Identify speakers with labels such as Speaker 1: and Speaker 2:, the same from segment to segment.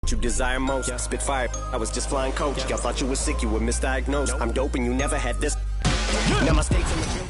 Speaker 1: You desire most. Spit fire, I was just flying coach. Y'all thought you were sick, you were misdiagnosed. I'm dope and you never had this. Now my stakes in the building.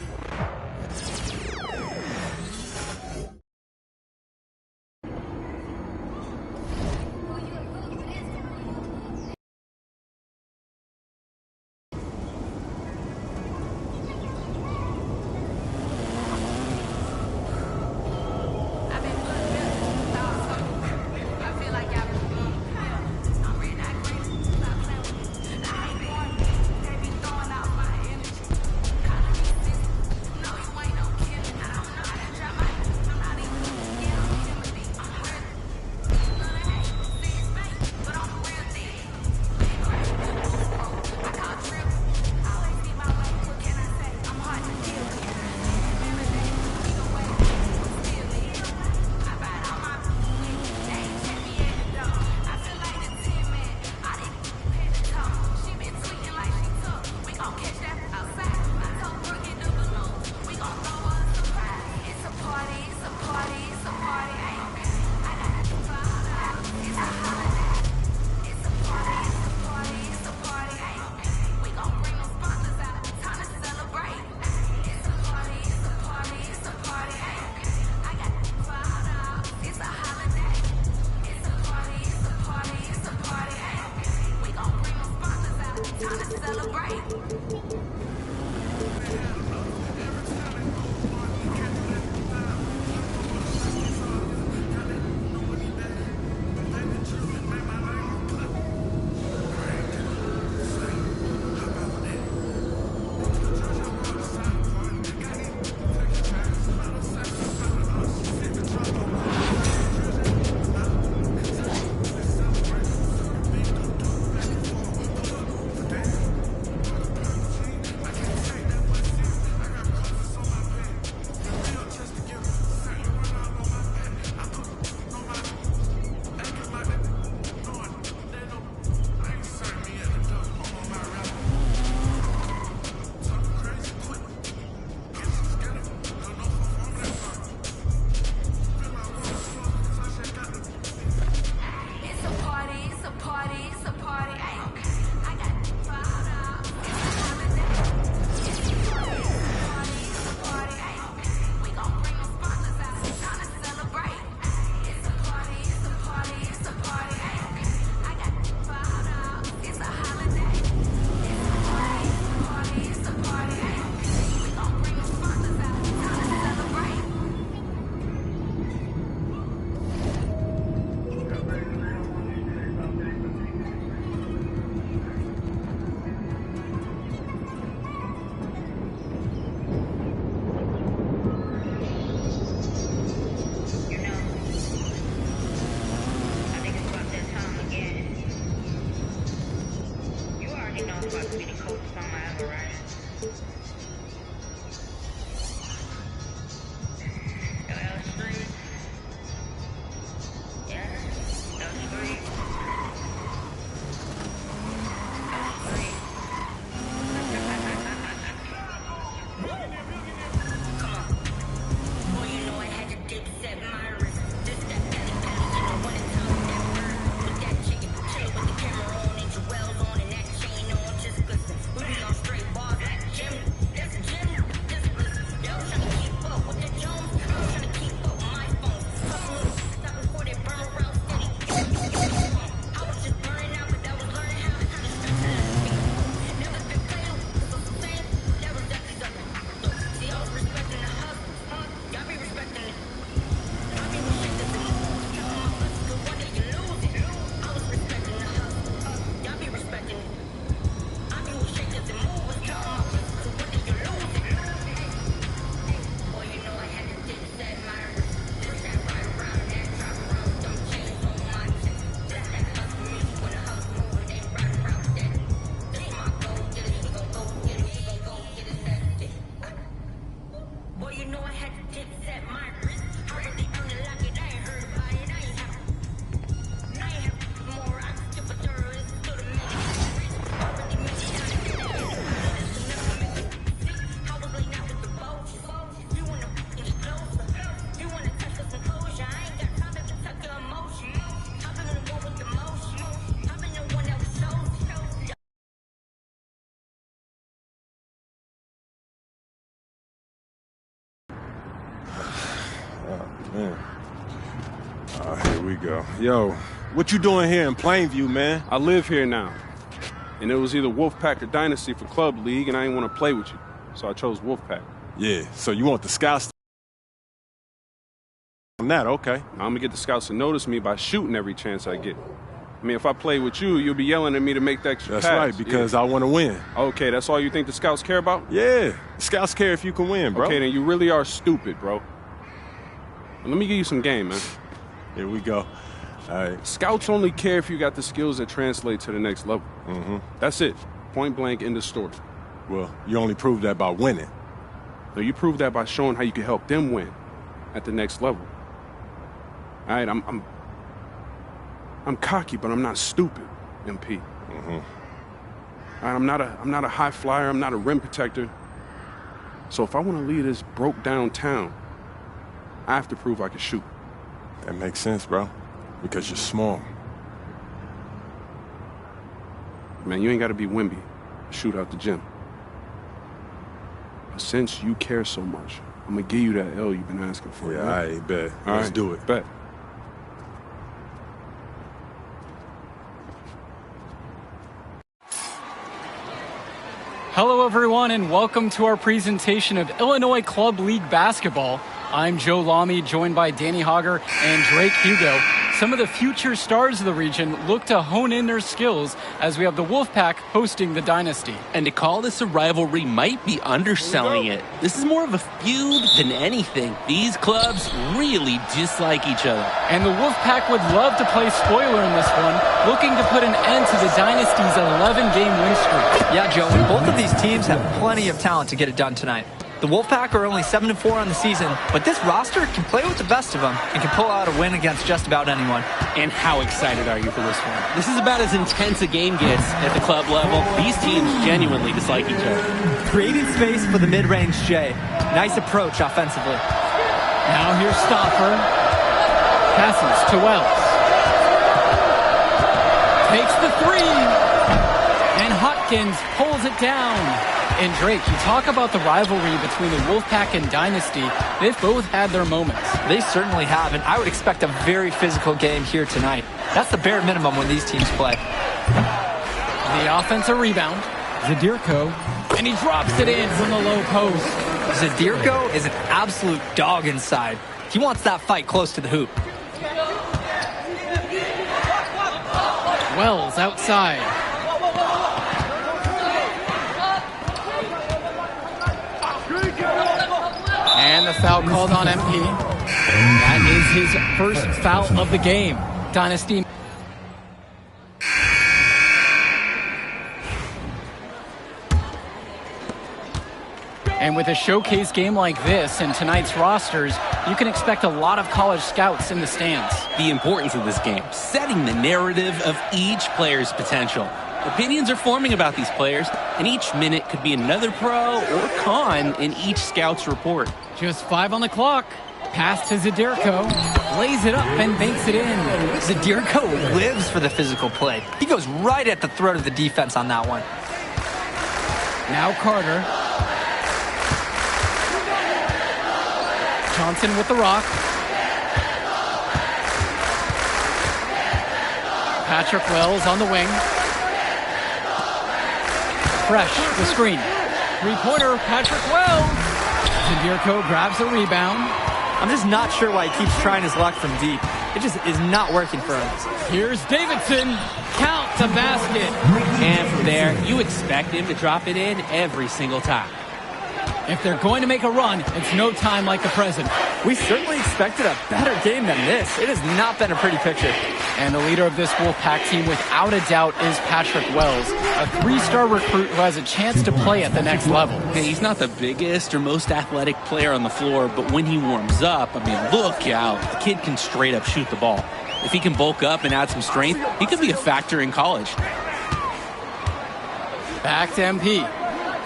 Speaker 2: Straight bars. go. Yo, what you doing here in Plainview, man?
Speaker 3: I live here now. And it was either Wolfpack or Dynasty for Club League, and I didn't want to play with you. So I chose Wolfpack.
Speaker 2: Yeah, so you want the scouts on that, okay.
Speaker 3: Now, I'm going to get the scouts to notice me by shooting every chance I get. I mean, if I play with you, you'll be yelling at me to make the extra pass.
Speaker 2: That's right, because I want to win.
Speaker 3: Okay, that's all you think the scouts care about?
Speaker 2: Yeah, the scouts care if you can win, bro.
Speaker 3: Okay, then you really are stupid, bro. Let me give you some game, man.
Speaker 2: Here we go. All right.
Speaker 3: Scouts only care if you got the skills that translate to the next level. That's it. Point blank, end of story.
Speaker 2: Well, you only prove that by winning.
Speaker 3: No, you prove that by showing how you can help them win at the next level. All right, I'm cocky, but I'm not stupid, MP. All right, I'm not a high flyer. I'm not a rim protector. So if I want to lead this broke down town, I have to prove I can shoot.
Speaker 2: That makes sense, bro. Because you're small.
Speaker 3: Man, you ain't got to be Wimby to shoot out the gym. But since you care so much, I'm going to give you that L you've been asking for.
Speaker 2: Yeah,
Speaker 3: right?
Speaker 2: I bet.
Speaker 3: All
Speaker 2: Let's
Speaker 3: right,
Speaker 2: do it.
Speaker 3: Bet.
Speaker 4: Hello, everyone, and welcome to our presentation of Illinois Club League Basketball. I'm Joe Lamy, joined by Danny Hogger and Drake Hugo. Some of the future stars of the region look to hone in their skills as we have the Wolfpack hosting the Dynasty.
Speaker 5: And to call this a rivalry might be underselling it. This is more of a feud than anything. These clubs really dislike each other.
Speaker 4: And the Wolfpack would love to play spoiler in this one, looking to put an end to the Dynasty's 11-game win streak.
Speaker 6: Yeah, Joe, and both of these teams have plenty of talent to get it done tonight. The Wolfpack are only 7-4 on the season, but this roster can play with the best of them and can pull out a win against just about anyone.
Speaker 5: And how excited are you for this one? This is about as intense a game gets at the club level. These teams genuinely dislike each other.
Speaker 6: Creating space for the mid-range Jay. Nice approach offensively.
Speaker 4: Now here's Stoffer. Passes to Wells. Takes the three. And Hopkins pulls it down. And Drake, you talk about the rivalry between the Wolfpack and Dynasty. They've both had their moments.
Speaker 6: They certainly have, and I would expect a very physical game here tonight. That's the bare minimum when these teams play.
Speaker 4: The offensive rebound. Zadirko. And he drops it in from the low post.
Speaker 6: Zadirko is an absolute dog inside. He wants that fight close to the hoop.
Speaker 4: Wells outside. And the foul called on MP. That is his first foul of the game. Dynasty. And with a showcase game like this and tonight's rosters, you can expect a lot of college scouts in the stands.
Speaker 5: The importance of this game, setting the narrative of each player's potential. Opinions are forming about these players, and each minute could be another pro or con in each scout's report.
Speaker 4: Just 5 on the clock. Pass to Zadirko. Lays it up and banks it in.
Speaker 6: Zadirko lives for the physical play. He goes right at the throat of the defense on that one.
Speaker 4: Now Carter. Johnson with the rock. Patrick Wells on the wing. Fresh, the screen. Three-pointer, Patrick Wells. Zadirko grabs the rebound.
Speaker 6: I'm just not sure why he keeps trying his luck from deep. It just is not working for him.
Speaker 4: Here's Davidson. Count the basket.
Speaker 5: And from there, you expect him to drop it in every single time.
Speaker 4: If they're going to make a run, it's no time like the present.
Speaker 6: We certainly expected a better game than this. It has not been a pretty picture.
Speaker 4: And the leader of this Wolfpack team, without a doubt, is Patrick Wells, a 3-star recruit who has a chance to play at the next level.
Speaker 5: Okay, he's not the biggest or most athletic player on the floor, but when he warms up, I mean, look out. The kid can straight up shoot the ball. If he can bulk up and add some strength, he could be a factor in college.
Speaker 4: Back to MP.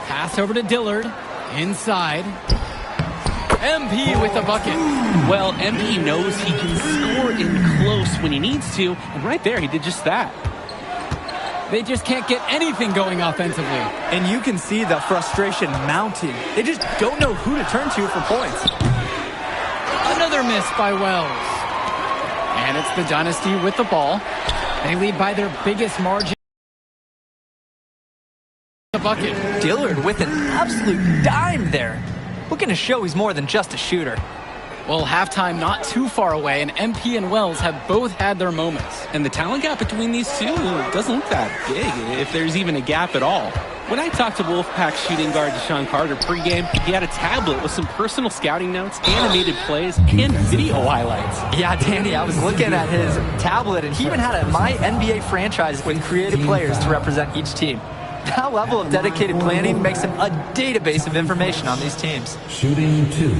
Speaker 4: Pass over to Dillard. Inside. MP with the bucket.
Speaker 5: Well, MP knows he can score in close when he needs to, and right there he did just that.
Speaker 4: They just can't get anything going offensively.
Speaker 6: And you can see the frustration mounting. They just don't know who to turn to for points.
Speaker 4: Another miss by Wells. And it's the Dynasty with the ball. They lead by their biggest margin. The bucket.
Speaker 6: Dillard with an absolute dime there. Looking to show he's more than just a shooter.
Speaker 4: Well, halftime not too far away, and MP and Wells have both had their moments.
Speaker 5: And the talent gap between these two doesn't look that big, if there's even a gap at all. When I talked to Wolfpack shooting guard Deshaun Carter pregame, he had a tablet with some personal scouting notes, animated plays, and video highlights.
Speaker 6: Yeah, Danny, I was looking at his tablet, and he even had a My NBA franchise with creative players to represent each team. That level of dedicated planning makes him a database of information on these teams.
Speaker 7: Shooting 2.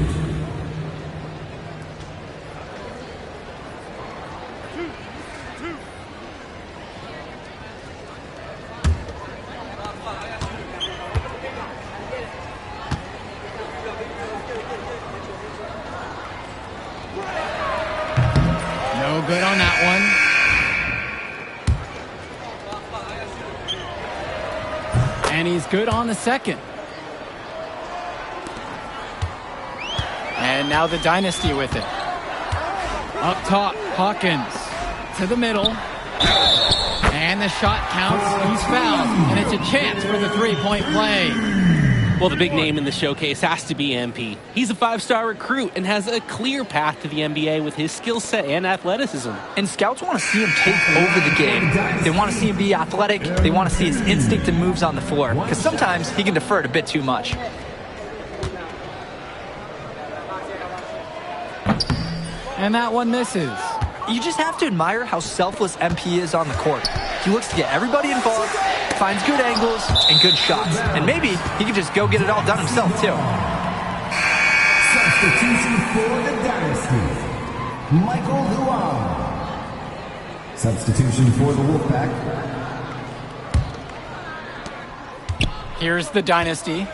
Speaker 4: No good on that one. And he's good on the second. And now the Dynasty with it. Up top, Hawkins to the middle. And the shot counts. He's fouled. And it's a chance for the three-point play.
Speaker 5: Well, the big name in the showcase has to be MP. He's a 5-star recruit and has a clear path to the NBA with his skill set and athleticism.
Speaker 6: And scouts want to see him take over the game. They want to see him be athletic. They want to see his instinct and moves on the floor. Because sometimes he can defer it a bit too much.
Speaker 4: And that one misses.
Speaker 6: You just have to admire how selfless MP is on the court. He looks to get everybody involved, finds good angles and good shots. And maybe he can just go get it all done himself, too.
Speaker 7: Substitution for the Dynasty. Michael Luan. Substitution for the Wolfpack.
Speaker 4: Here's the Dynasty.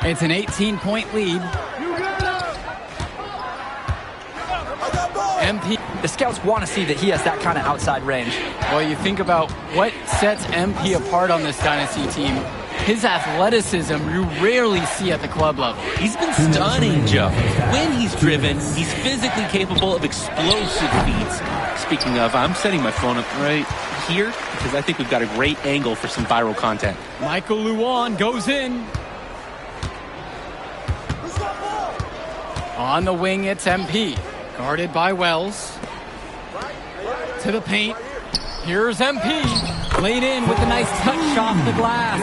Speaker 4: It's an 18-point lead. MP.
Speaker 6: The scouts want to see that he has that kind of outside range.
Speaker 4: Well, you think about what sets MP apart on this Dynasty team. His athleticism you rarely see at the club level.
Speaker 5: He's been stunning, Joe. When he's driven, he's physically capable of explosive feats. Speaking of, I'm setting my phone up right here because I think we've got a great angle for some viral content.
Speaker 4: Michael Luan goes in. On the wing, it's MP. Guarded by Wells. To the paint. Here's MP. Laid in with a nice touch off the glass.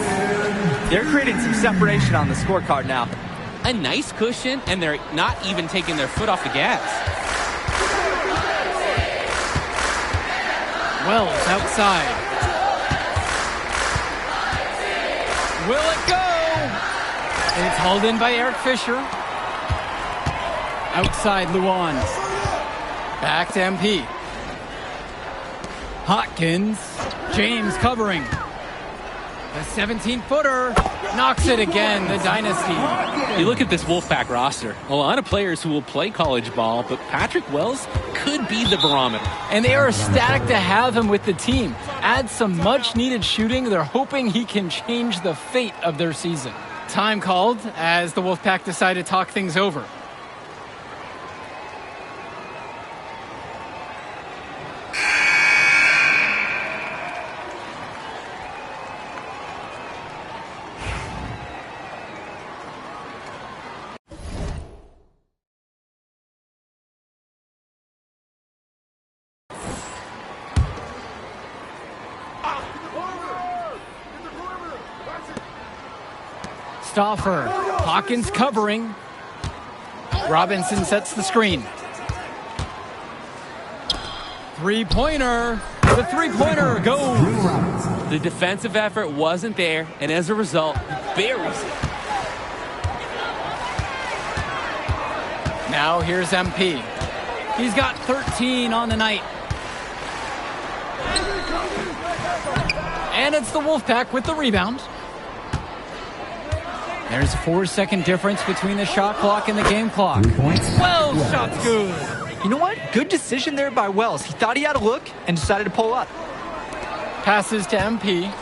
Speaker 6: They're creating some separation on the scorecard now.
Speaker 5: A nice cushion, and they're not even taking their foot off the gas.
Speaker 4: Wells outside. Will it go? And it's hauled in by Eric Fisher. Outside Luan. Back to MP. Hawkins. James covering. The 17-footer knocks it again, the Dynasty.
Speaker 5: You look at this Wolfpack roster, a lot of players who will play college ball, but Patrick Wells could be the barometer.
Speaker 4: And they are ecstatic to have him with the team. Add some much-needed shooting. They're hoping he can change the fate of their season. Time called as the Wolfpack decide to talk things over. Stauffer, Hawkins covering. Robinson sets the screen. Three-pointer. The three-pointer goes.
Speaker 5: The defensive effort wasn't there, and as a result, buries it.
Speaker 4: Now here's MP. He's got 13 on the night. And it's the Wolfpack with the rebound. There's a 4-second difference between the shot clock and the game clock. Wells, shot's good.
Speaker 6: You know what? Good decision there by Wells. He thought he had a look and decided to pull up.
Speaker 4: Passes to MP.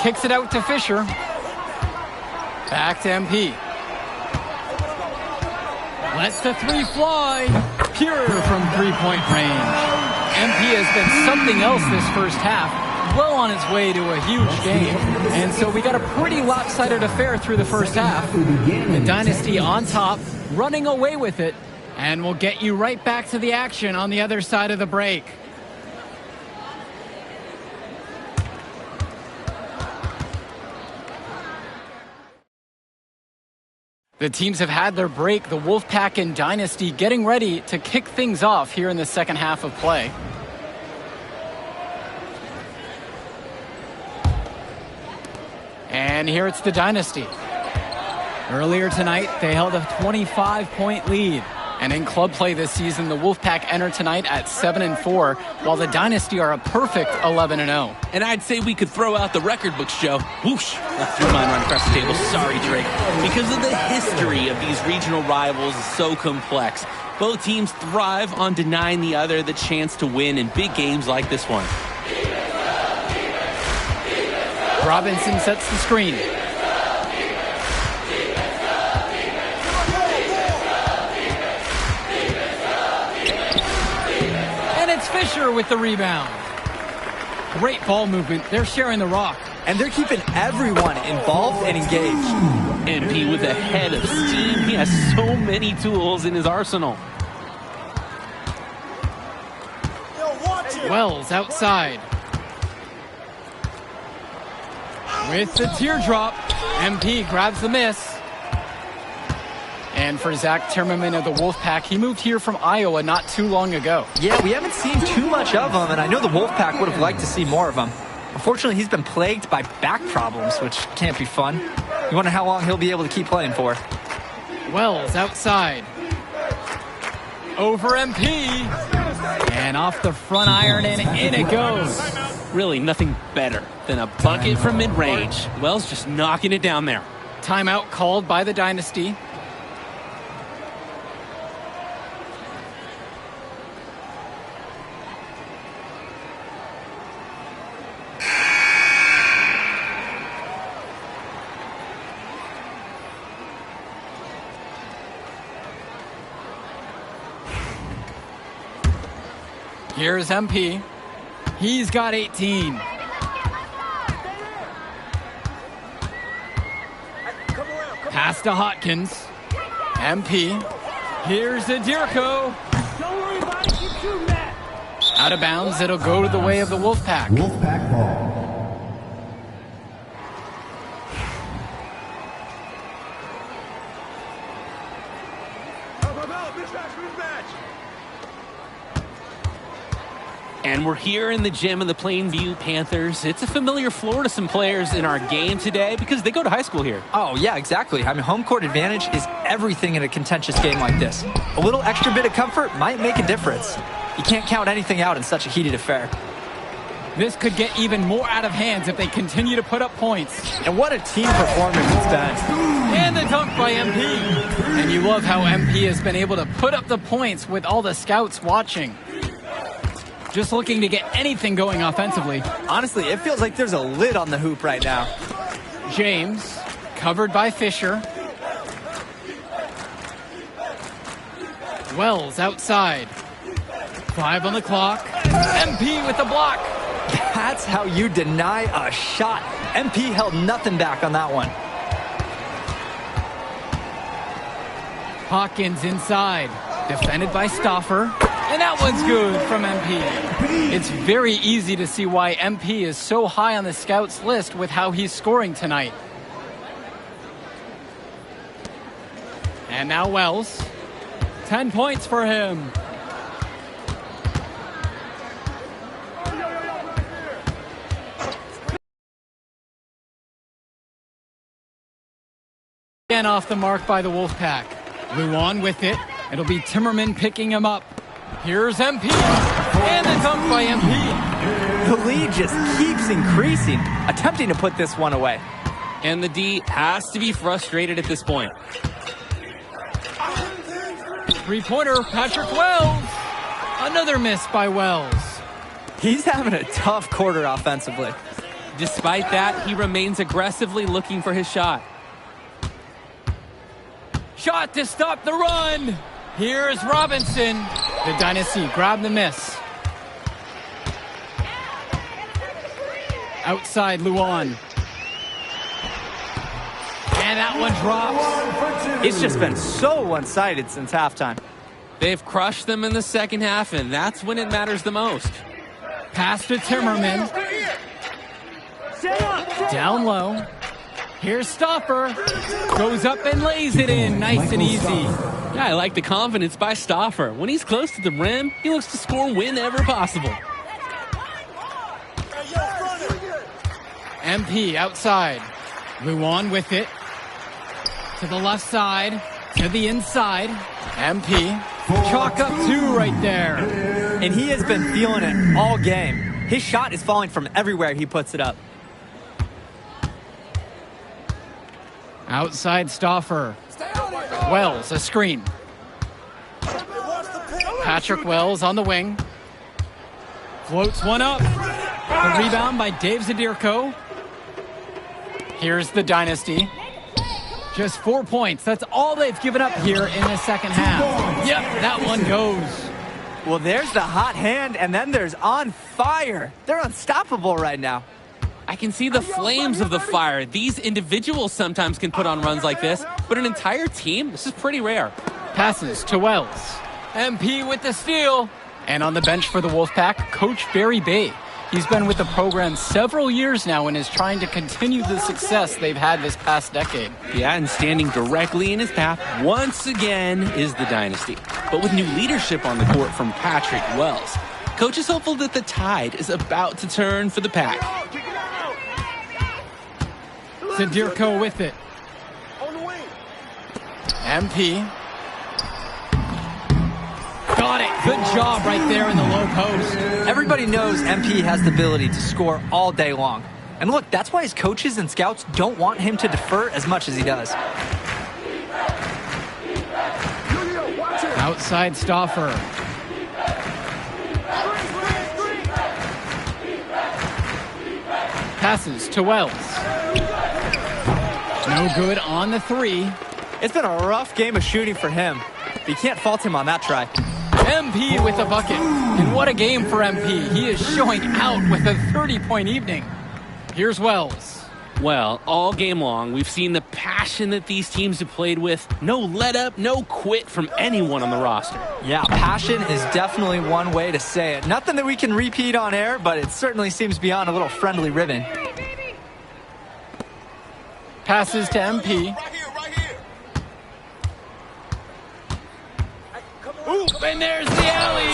Speaker 4: Kicks it out to Fisher. Back to MP. Lets the three fly. pure from three-point range. MP has been something else this first half, well on his way to a huge game. And so we got a pretty lopsided affair through the first half. The Dynasty on top, running away with it, and we'll get you right back to the action on the other side of the break. The teams have had their break, the Wolfpack and Dynasty getting ready to kick things off here in the second half of play. And here it's the Dynasty. Earlier tonight, they held a 25-point lead. And in club play this season, the Wolfpack enter tonight at 7-4, while the Dynasty are a perfect 11-0.
Speaker 5: And I'd say we could throw out the record books, Joe. Whoosh! I threw mine right across the table. Sorry, Drake. Because of the history of these regional rivals is so complex. Both teams thrive on denying the other the chance to win in big games like this one.
Speaker 4: Robinson sets the screen. Fisher with the rebound. Great ball movement. They're sharing the rock.
Speaker 6: And they're keeping everyone involved and engaged.
Speaker 5: MP with a head of steam. He has so many tools in his arsenal.
Speaker 4: Wells outside. With the teardrop. MP grabs the miss. And for Zach Timmerman of the Wolfpack, he moved here from Iowa not too long ago.
Speaker 6: Yeah, we haven't seen too much of him, and I know the Wolfpack would have liked to see more of him. Unfortunately, he's been plagued by back problems, which can't be fun. You wonder how long he'll be able to keep playing for.
Speaker 4: Wells outside. Over MP. And off the front iron, and in it goes.
Speaker 5: Really nothing better than a bucket from mid-range. Wells just knocking it down there.
Speaker 4: Timeout called by the Dynasty. Here's MP. He's got 18. Pass to Hotkins. MP. Here's Adirko.
Speaker 7: Don't worry about it. Keep shooting that.
Speaker 4: Out of bounds. It'll go to the way of the Wolfpack.
Speaker 7: Wolfpack ball.
Speaker 5: And we're here in the gym of the Plainview Panthers. It's a familiar floor to some players in our game today because they go to high school here.
Speaker 6: Oh, yeah, exactly. I mean, home court advantage is everything in a contentious game like this. A little extra bit of comfort might make a difference. You can't count anything out in such a heated affair.
Speaker 4: This could get even more out of hands if they continue to put up points.
Speaker 6: And what a team performance it's been.
Speaker 4: And the dunk by MP. And you love how MP has been able to put up the points with all the scouts watching. Just looking to get anything going offensively.
Speaker 6: Honestly, it feels like there's a lid on the hoop right now.
Speaker 4: James, covered by Fisher. Wells outside. 5 on the clock. MP with the block.
Speaker 6: That's how you deny a shot. MP held nothing back on that one.
Speaker 4: Hawkins inside. Defended by Stauffer. And that one's good from MP. It's very easy to see why MP is so high on the scouts list with how he's scoring tonight. And now Wells. 10 points for him. Again off the mark by the Wolfpack. Luan with it. It'll be Timmerman picking him up. Here's MP. And the dunk by MP.
Speaker 6: The lead just keeps increasing, attempting to put this one away.
Speaker 5: And the D has to be frustrated at this point.
Speaker 4: Three-pointer, Patrick Wells. Another miss by Wells.
Speaker 6: He's having a tough quarter offensively.
Speaker 5: Despite that, he remains aggressively looking for his shot.
Speaker 4: Shot to stop the run. Here's Robinson. The Dynasty grab the miss. Outside Luan. And that one drops.
Speaker 6: It's just been so one-sided since halftime.
Speaker 5: They've crushed them in the second half, and that's when it matters the most.
Speaker 4: Pass to Timmerman. Down low. Here's Stoffer. Goes up and lays it in. Nice and easy.
Speaker 5: Yeah, I like the confidence by Stoffer. When he's close to the rim, he looks to score whenever possible.
Speaker 4: MP outside. Luan with it. To the left side. To the inside. MP. Chalk up 2 right there.
Speaker 6: And he has been feeling it all game. His shot is falling from everywhere he puts it up.
Speaker 4: Outside Stoffer. Wells, a screen. Patrick Wells on the wing. Floats one up. A rebound by Dave Zadirko. Here's the Dynasty. Just 4 points. That's all they've given up here in the second half. Yep, that one goes.
Speaker 6: Well, there's the hot hand, and then there's on fire. They're unstoppable right now.
Speaker 5: I can see the flames of the fire. These individuals sometimes can put on runs like this, but an entire team, this is pretty rare.
Speaker 4: Passes to Wells. MP with the steal. And on the bench for the Wolfpack, Coach Barry Bay. He's been with the program several years now and is trying to continue the success they've had this past decade.
Speaker 5: Yeah, and standing directly in his path once again is the Dynasty. But with new leadership on the court from Patrick Wells, Coach is hopeful that the tide is about to turn for the Pack.
Speaker 4: Zadirko with it. MP. Got it. Good job right there in the low post.
Speaker 6: Everybody knows MP has the ability to score all day long. And look, that's why his coaches and scouts don't want him to defer as much as he does.
Speaker 4: Outside Stoffer. Passes to Wells. No good on the 3.
Speaker 6: It's been a rough game of shooting for him. But you can't fault him on that try.
Speaker 4: MP with a bucket. And what a game for MP. He is showing out with a 30-point evening. Here's Wells.
Speaker 5: Well, all game long, we've seen the passion that these teams have played with. No let up, no quit from anyone on the roster.
Speaker 6: Yeah, passion is definitely one way to say it. Nothing that we can repeat on air, but it certainly seems beyond a little friendly ribbon.
Speaker 4: Passes to MP. And there's the alley.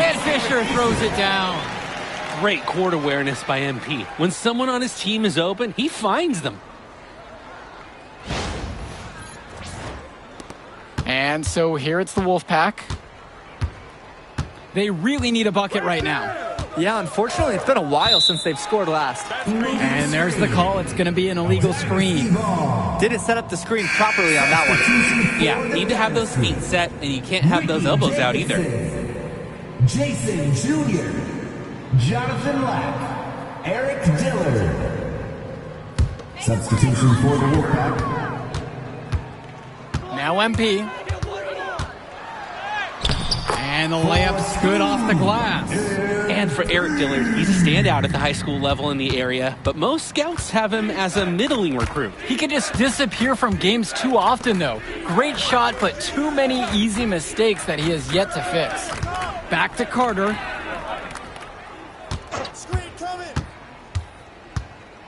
Speaker 4: And Fisher throws it down.
Speaker 5: Great court awareness by MP. When someone on his team is open, he finds them.
Speaker 4: And so here it's the Wolfpack. They really need a bucket right now.
Speaker 6: Yeah, unfortunately, it's been a while since they've scored last.
Speaker 4: And there's the call. It's going to be an illegal screen.
Speaker 6: Didn't set up the screen properly on that one.
Speaker 5: Yeah, need to have those feet set, and you can't have those elbows out either.
Speaker 7: Jason Jr., Jonathan Lack, Eric Dillard. Substitution for the Wolfpack.
Speaker 4: Now MP. And the layup's good off the glass.
Speaker 5: And for Eric Dillard, he's a standout at the high school level in the area, but most scouts have him as a middling recruit.
Speaker 4: He can just disappear from games too often, though. Great shot, but too many easy mistakes that he has yet to fix. Back to Carter.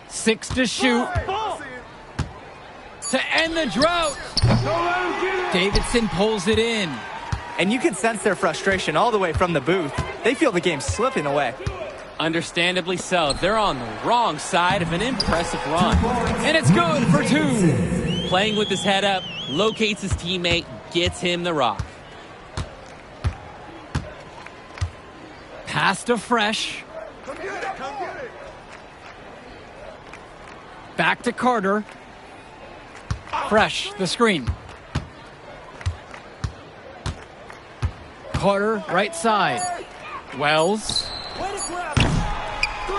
Speaker 4: 6 to shoot. To end the drought. Davidson pulls it in.
Speaker 6: And you can sense their frustration all the way from the booth. They feel the game's slipping away.
Speaker 5: Understandably so. They're on the wrong side of an impressive run.
Speaker 4: And it's good for 2.
Speaker 5: Playing with his head up, locates his teammate, gets him the rock.
Speaker 4: Pass to Fresh. Back to Carter. Fresh, the screen. Carter, right side. Wells.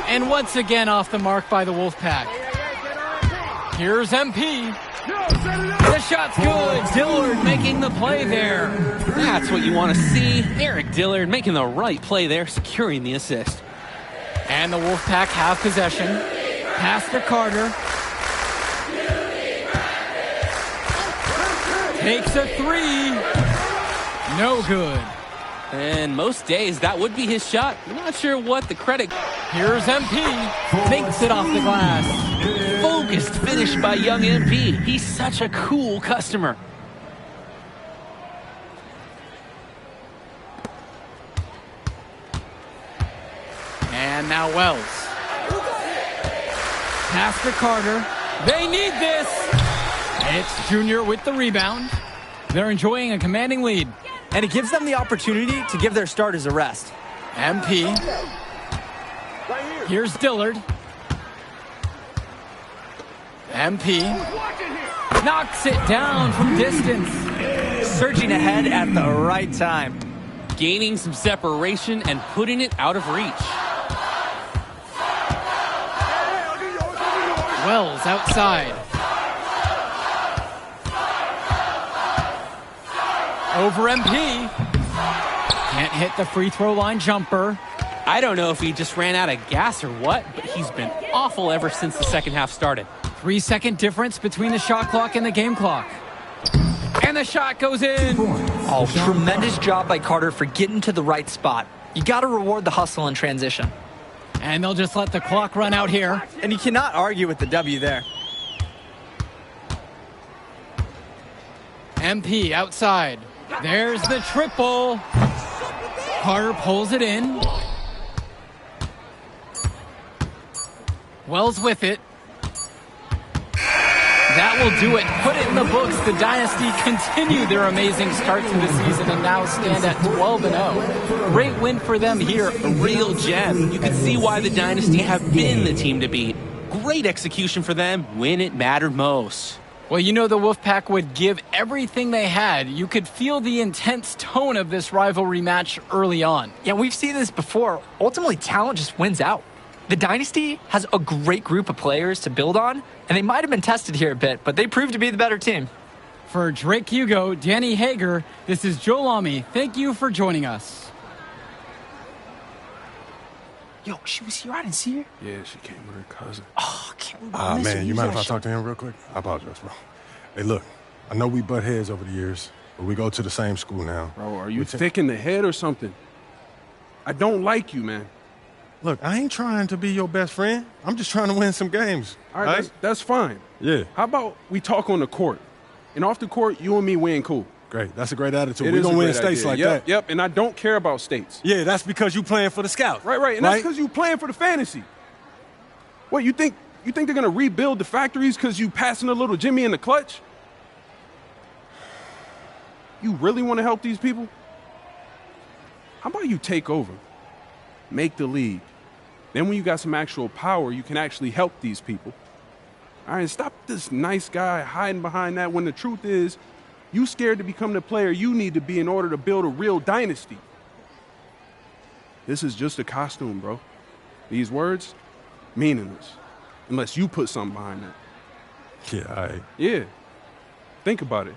Speaker 4: And once again off the mark by the Wolfpack. Here's MP. The shot's good. Dillard making the play there.
Speaker 5: That's what you want to see. Eric Dillard making the right play there, securing the assist.
Speaker 4: And the Wolfpack have possession. Pass to Carter. Takes a three. No good.
Speaker 5: And most days, that would be his shot. I'm not sure what the credit...
Speaker 4: Here's MP. Makes it off the glass.
Speaker 5: Focused finish by young MP. He's such a cool customer.
Speaker 4: And now Wells. Pass to Carter. They need this. It's Junior with the rebound. They're enjoying a commanding lead.
Speaker 6: And it gives them the opportunity to give their starters a rest.
Speaker 4: MP. Here's Dillard. MP. Knocks it down from distance.
Speaker 6: Surging ahead at the right time.
Speaker 5: Gaining some separation and putting it out of reach.
Speaker 4: Wells outside. Over MP. Can't hit the free throw line jumper.
Speaker 5: I don't know if he just ran out of gas or what, but he's been awful ever since the second half started.
Speaker 4: 3-second difference between the shot clock and the game clock. And the shot goes in.
Speaker 6: Oh, tremendous job by Carter for getting to the right spot. You got to reward the hustle in transition.
Speaker 4: And they'll just let the clock run out here.
Speaker 6: And you cannot argue with the W there.
Speaker 4: MP outside. There's the triple. Carter pulls it in. Wells with it. That will do it. Put it in the books. The Dynasty continue their amazing start to the season and now stand at 12-0. Great win for them here.
Speaker 5: A real gem. You can see why the Dynasty have been the team to beat. Great execution for them when it mattered most.
Speaker 4: Well, you know the Wolfpack would give everything they had. You could feel the intense tone of this rivalry match early on.
Speaker 6: Yeah, we've seen this before. Ultimately, talent just wins out. The Dynasty has a great group of players to build on, and they might have been tested here a bit, but they proved to be the better team.
Speaker 4: For Drake Hugo, Danny Hager, this is Joe Lamy. Thank you for joining us.
Speaker 6: Yo, she was here. I didn't see her.
Speaker 3: Yeah, she came with her cousin.
Speaker 6: Oh, I can't believe I
Speaker 2: Man, you mind if I talk to him real quick? I apologize, bro. Hey, look, I know we butt heads over the years, but we go to the same school now.
Speaker 3: Bro, are you thick in the head or something? I don't like you, man.
Speaker 2: Look, I ain't trying to be your best friend. I'm just trying to win some games.
Speaker 3: All right, that's fine.
Speaker 2: Yeah.
Speaker 3: How about we talk on the court? And off the court, you and me win cool.
Speaker 2: Great. That's a great attitude.
Speaker 3: We're
Speaker 2: We're
Speaker 3: going
Speaker 2: going
Speaker 3: to
Speaker 2: to win states like that.
Speaker 3: Yep, and I don't care about states.
Speaker 2: Yeah, that's because you playing for the Scouts.
Speaker 3: Right. And that's because you playing for the fantasy. What, you think they're going to rebuild the factories because you passing a little Jimmy in the clutch? You really want to help these people? How about you take over? Make the league. Then when you got some actual power, you can actually help these people. All right, stop this nice guy hiding behind that when the truth is you scared to become the player you need to be in order to build a real dynasty. This is just a costume, bro. These words, meaningless, unless you put something behind that.
Speaker 2: Yeah, all right.
Speaker 3: Yeah, think about it.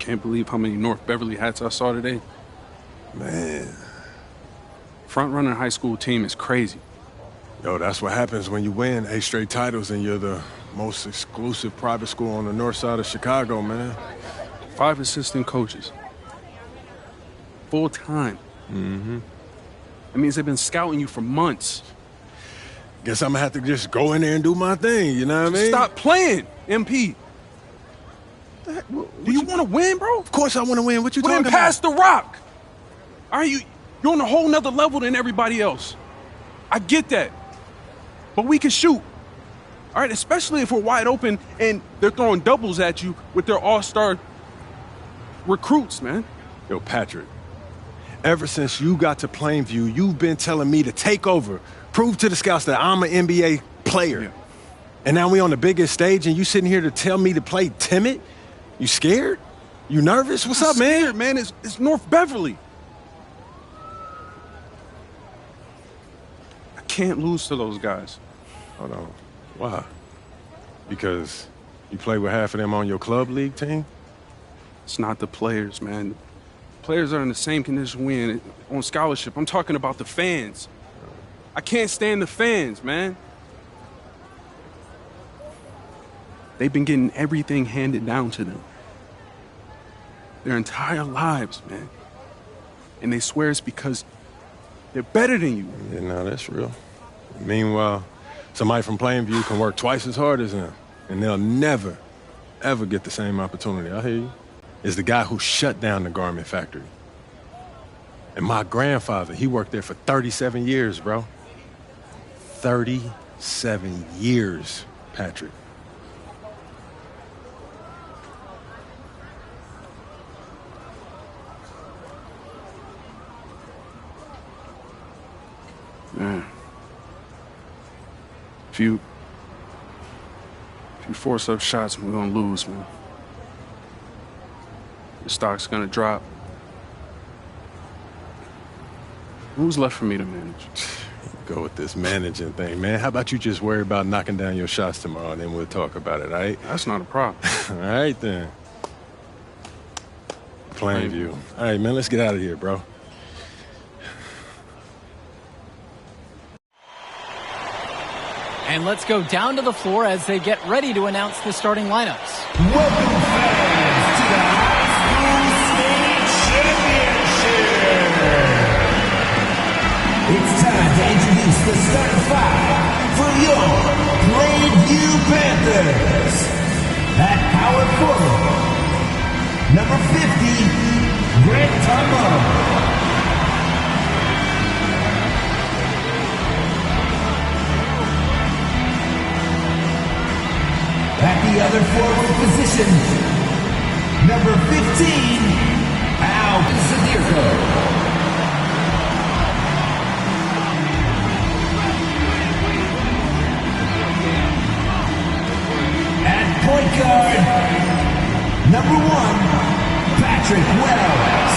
Speaker 3: Can't believe how many North Beverly hats I saw today.
Speaker 2: Man.
Speaker 3: Front-runner high school team is crazy.
Speaker 2: Yo, that's what happens when you win 8 straight titles and you're the most exclusive private school on the north side of Chicago, man.
Speaker 3: 5 assistant coaches. Full time.
Speaker 2: Mm-hmm.
Speaker 3: That means they've been scouting you for months.
Speaker 2: Guess I'm gonna have to just go in there and do my thing, you know what I mean?
Speaker 3: Stop playing, MP. Do you want to win, bro?
Speaker 2: Of course I want to win. What you
Speaker 3: Well,
Speaker 2: talking
Speaker 3: then
Speaker 2: about?
Speaker 3: pass the rock. All right, you're on a whole nother level than everybody else. I get that. But we can shoot. All right, especially if we're wide open and they're throwing doubles at you with their all-star recruits, man.
Speaker 2: Yo, Patrick, ever since you got to Plainview, you've been telling me to take over, prove to the scouts that I'm an NBA player.
Speaker 3: Yeah.
Speaker 2: And now we on the biggest stage and you sitting here to tell me to play timid? You scared? You nervous? What's up, man?
Speaker 3: Scared, man. It's North Beverly. I can't lose to those guys.
Speaker 2: Hold on. Why? Because you play with half of them on your club league team?
Speaker 3: It's not the players, man. The players are in the same condition we in on scholarship. I'm talking about the fans. I can't stand the fans, man. They've been getting everything handed down to them their entire lives, man. And they swear it's because they're better than you.
Speaker 2: Yeah, no, that's real. Meanwhile, somebody from Plainview can work twice as hard as them, and they'll never, ever get the same opportunity. I hear you. Is the guy who shut down the garment factory. And my grandfather, he worked there for 37 years, bro. 37 years, Patrick.
Speaker 3: Man. If you force up shots, we're gonna lose, man. The stock's gonna drop. Who's left for me to manage?
Speaker 2: Go with this managing thing, man. How about you just worry about knocking down your shots tomorrow, and then we'll talk about it, all right?
Speaker 3: That's not a problem.
Speaker 2: All right, then. Plainview. All right, man, let's get out of here, bro.
Speaker 4: And let's go down to the floor as they get ready to announce the starting lineups.
Speaker 7: Welcome, fans, to the High School State Championship. It's time to introduce the starting 5 for your Plainview Panthers. At power forward, number 50, Grant Tomo. At the other forward position, number 15, Al Zadirko. At point guard, number 1, Patrick Wells.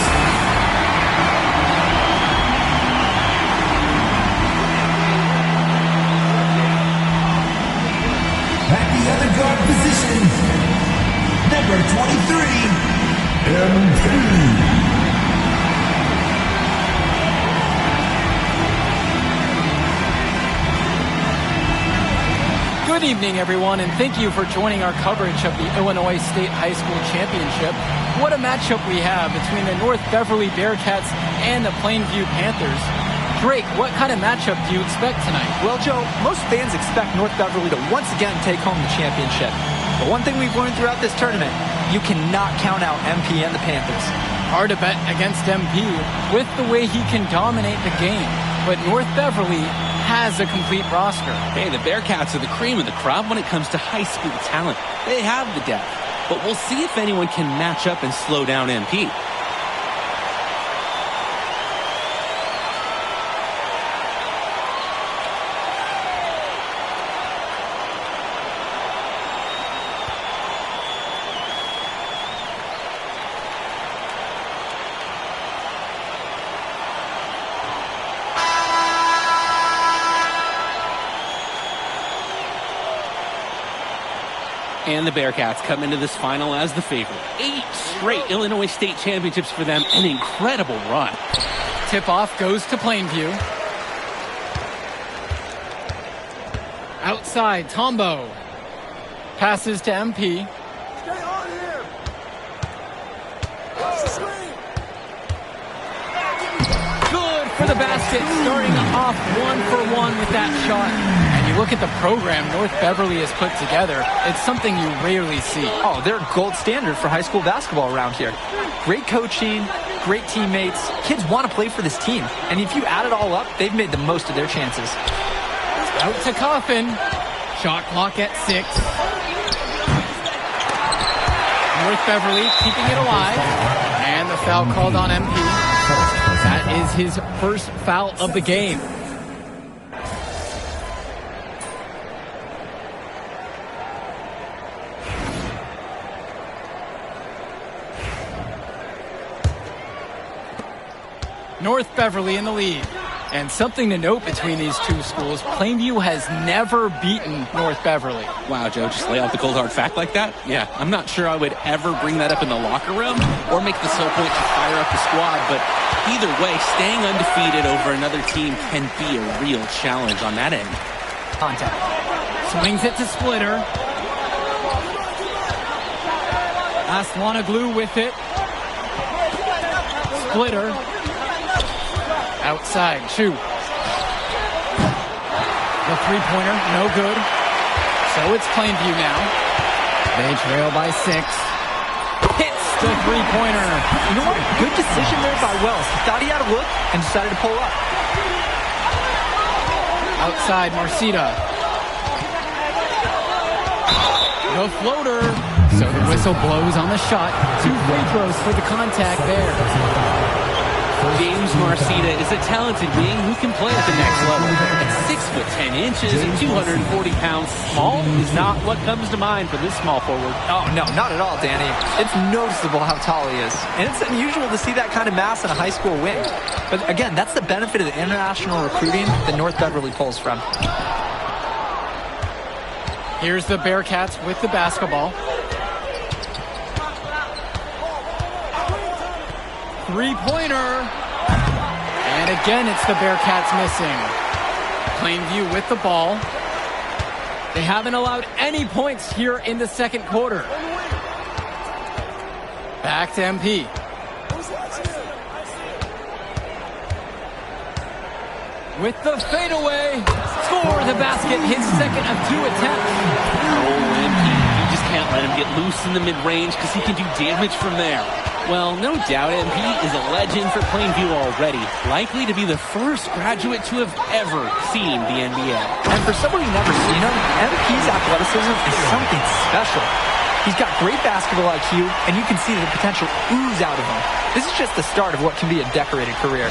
Speaker 7: At the other guard position, number 23, MP.
Speaker 4: Good evening, everyone, and thank you for joining our coverage of the Illinois State High School Championship. What a matchup we have between the North Beverly Bearcats and the Plainview Panthers. Drake, what kind of matchup do you expect tonight?
Speaker 6: Well, Joe, most fans expect North Beverly to once again take home the championship. But one thing we've learned throughout this tournament, you cannot count out MP and the Panthers.
Speaker 4: Hard to bet against MP with the way he can dominate the game. But North Beverly has a complete roster.
Speaker 5: Hey, the Bearcats are the cream of the crop when it comes to high school talent. They have the depth. But we'll see if anyone can match up and slow down MP. And the Bearcats come into this final as the favorite. 8 straight Illinois State championships for them. An incredible run.
Speaker 4: Tip-off goes to Plainview. Outside, Tombo. Passes to MP. Good for the basket, starting off 1-for-1 with that shot. And you look at the program North Beverly has put together, it's something you rarely see.
Speaker 6: Oh, they're gold standard for high school basketball around here. Great coaching, great teammates. Kids want to play for this team. And if you add it all up, they've made the most of their chances.
Speaker 4: Out to Coffin. Shot clock at 6. North Beverly keeping it alive. And the foul called on MP. That is his first foul of the game. North Beverly in the lead. And something to note between these two schools, Plainview has never beaten North Beverly.
Speaker 5: Wow, Joe, just lay out the cold hard fact like that? Yeah, I'm not sure I would ever bring that up in the locker room or make the sole point to fire up the squad, but either way, staying undefeated over another team can be a real challenge on that end.
Speaker 4: Contact. Swings it to Splitter. Aslanoglu with it. Splitter. Outside, shoot. The three-pointer, no good. So it's Plainview now. They trail by 6. Hits the three-pointer.
Speaker 6: You know what? Good decision there by Wells. He thought he had a look and decided to pull up.
Speaker 4: Outside, Marcita. The floater. So the whistle blows on the shot. 2 free throws for the contact there.
Speaker 5: James Marcita is a talented wing who can play at the next level. At 6'10" and 240 pounds, small is not what comes to mind for this small forward.
Speaker 6: Oh, no, not at all, Danny. It's noticeable how tall he is. And it's unusual to see that kind of mass in a high school wing. But again, that's the benefit of the international recruiting that North Beverly pulls from.
Speaker 4: Here's the Bearcats with the basketball. Three-pointer. And again, it's the Bearcats missing. Plainview with the ball. They haven't allowed any points here in the second quarter. Back to MP. With the fadeaway. Score the basket, his second of 2 attempts.
Speaker 5: Oh, MP, you just can't let him get loose in the mid-range because he can do damage from there. Well, no doubt MP is a legend for Plainview already. Likely to be the first graduate to have ever seen the NBA.
Speaker 6: And for someone who's never seen him, MP's athleticism is something special. He's got great basketball IQ, and you can see the potential ooze out of him. This is just the start of what can be a decorated career.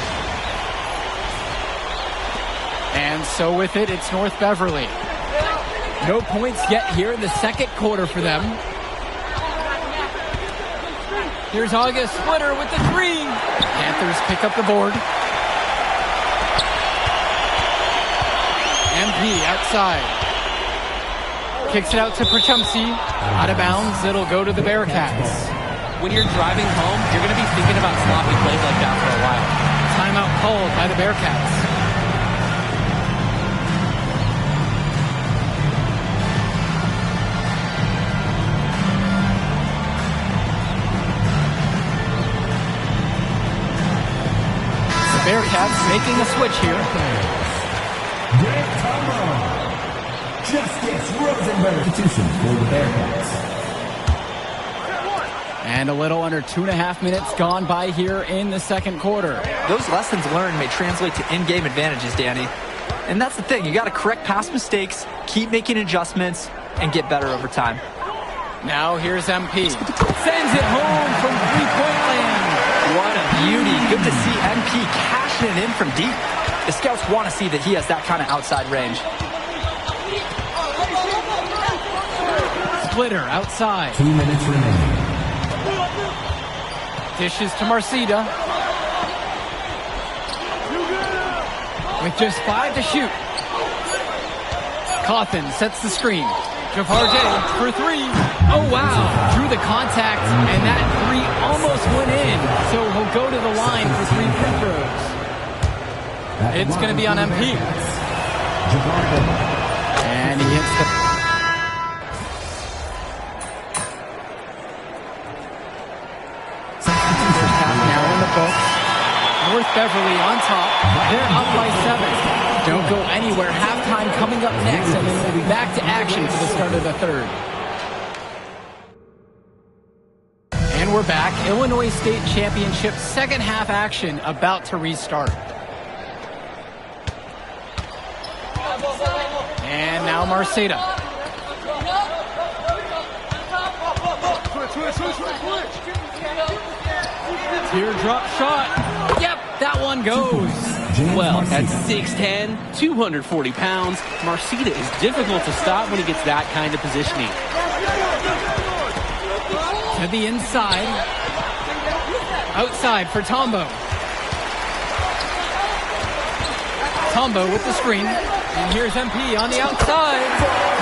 Speaker 4: And so with it, it's North Beverly. No points yet here in the second quarter for them. Here's August Splitter with the 3. Panthers pick up the board. MP outside. Kicks it out to Perchumsey. Out of bounds, it'll go to the Bearcats.
Speaker 5: When you're driving home, you're going to be thinking about sloppy plays like that for a while.
Speaker 4: Timeout called by the Bearcats. Bearcats making a switch here.
Speaker 7: Justice Rosenberg substitution for the Bearcats.
Speaker 4: And a little under 2.5 minutes gone by here in the second quarter.
Speaker 6: Those lessons learned may translate to in-game advantages, Danny. And that's the thing. You got to correct past mistakes, keep making adjustments, and get better over time.
Speaker 4: Now here's MP. Sends it home from three-point land.
Speaker 6: What a beauty. Good to see MP cashing it in from deep. The scouts want to see that he has that kind of outside range.
Speaker 4: Splitter outside.
Speaker 7: 2 minutes remaining.
Speaker 4: Dishes to Marcita. With just 5 to shoot. Cawthon sets the screen. Jafar Day for three. Oh, wow. Through the contact, and that three almost went in. So he'll go to the line for 3 free throws. It's going to be on MP. And he hits the... Now in the books. North Beverly on top. They're up by 7. Don't go anywhere. Halftime coming up next, and then we'll be back to action for the start of the third. And we're back. Illinois State Championship second half action about to restart. And now Marceta. Teardrop shot. Yep, that one goes.
Speaker 5: Well, at 6'10", 240 pounds, Marceta is difficult to stop when he gets that kind of positioning.
Speaker 4: To the inside. Outside for Tombo. Tombo with the screen. And here's MP on the outside.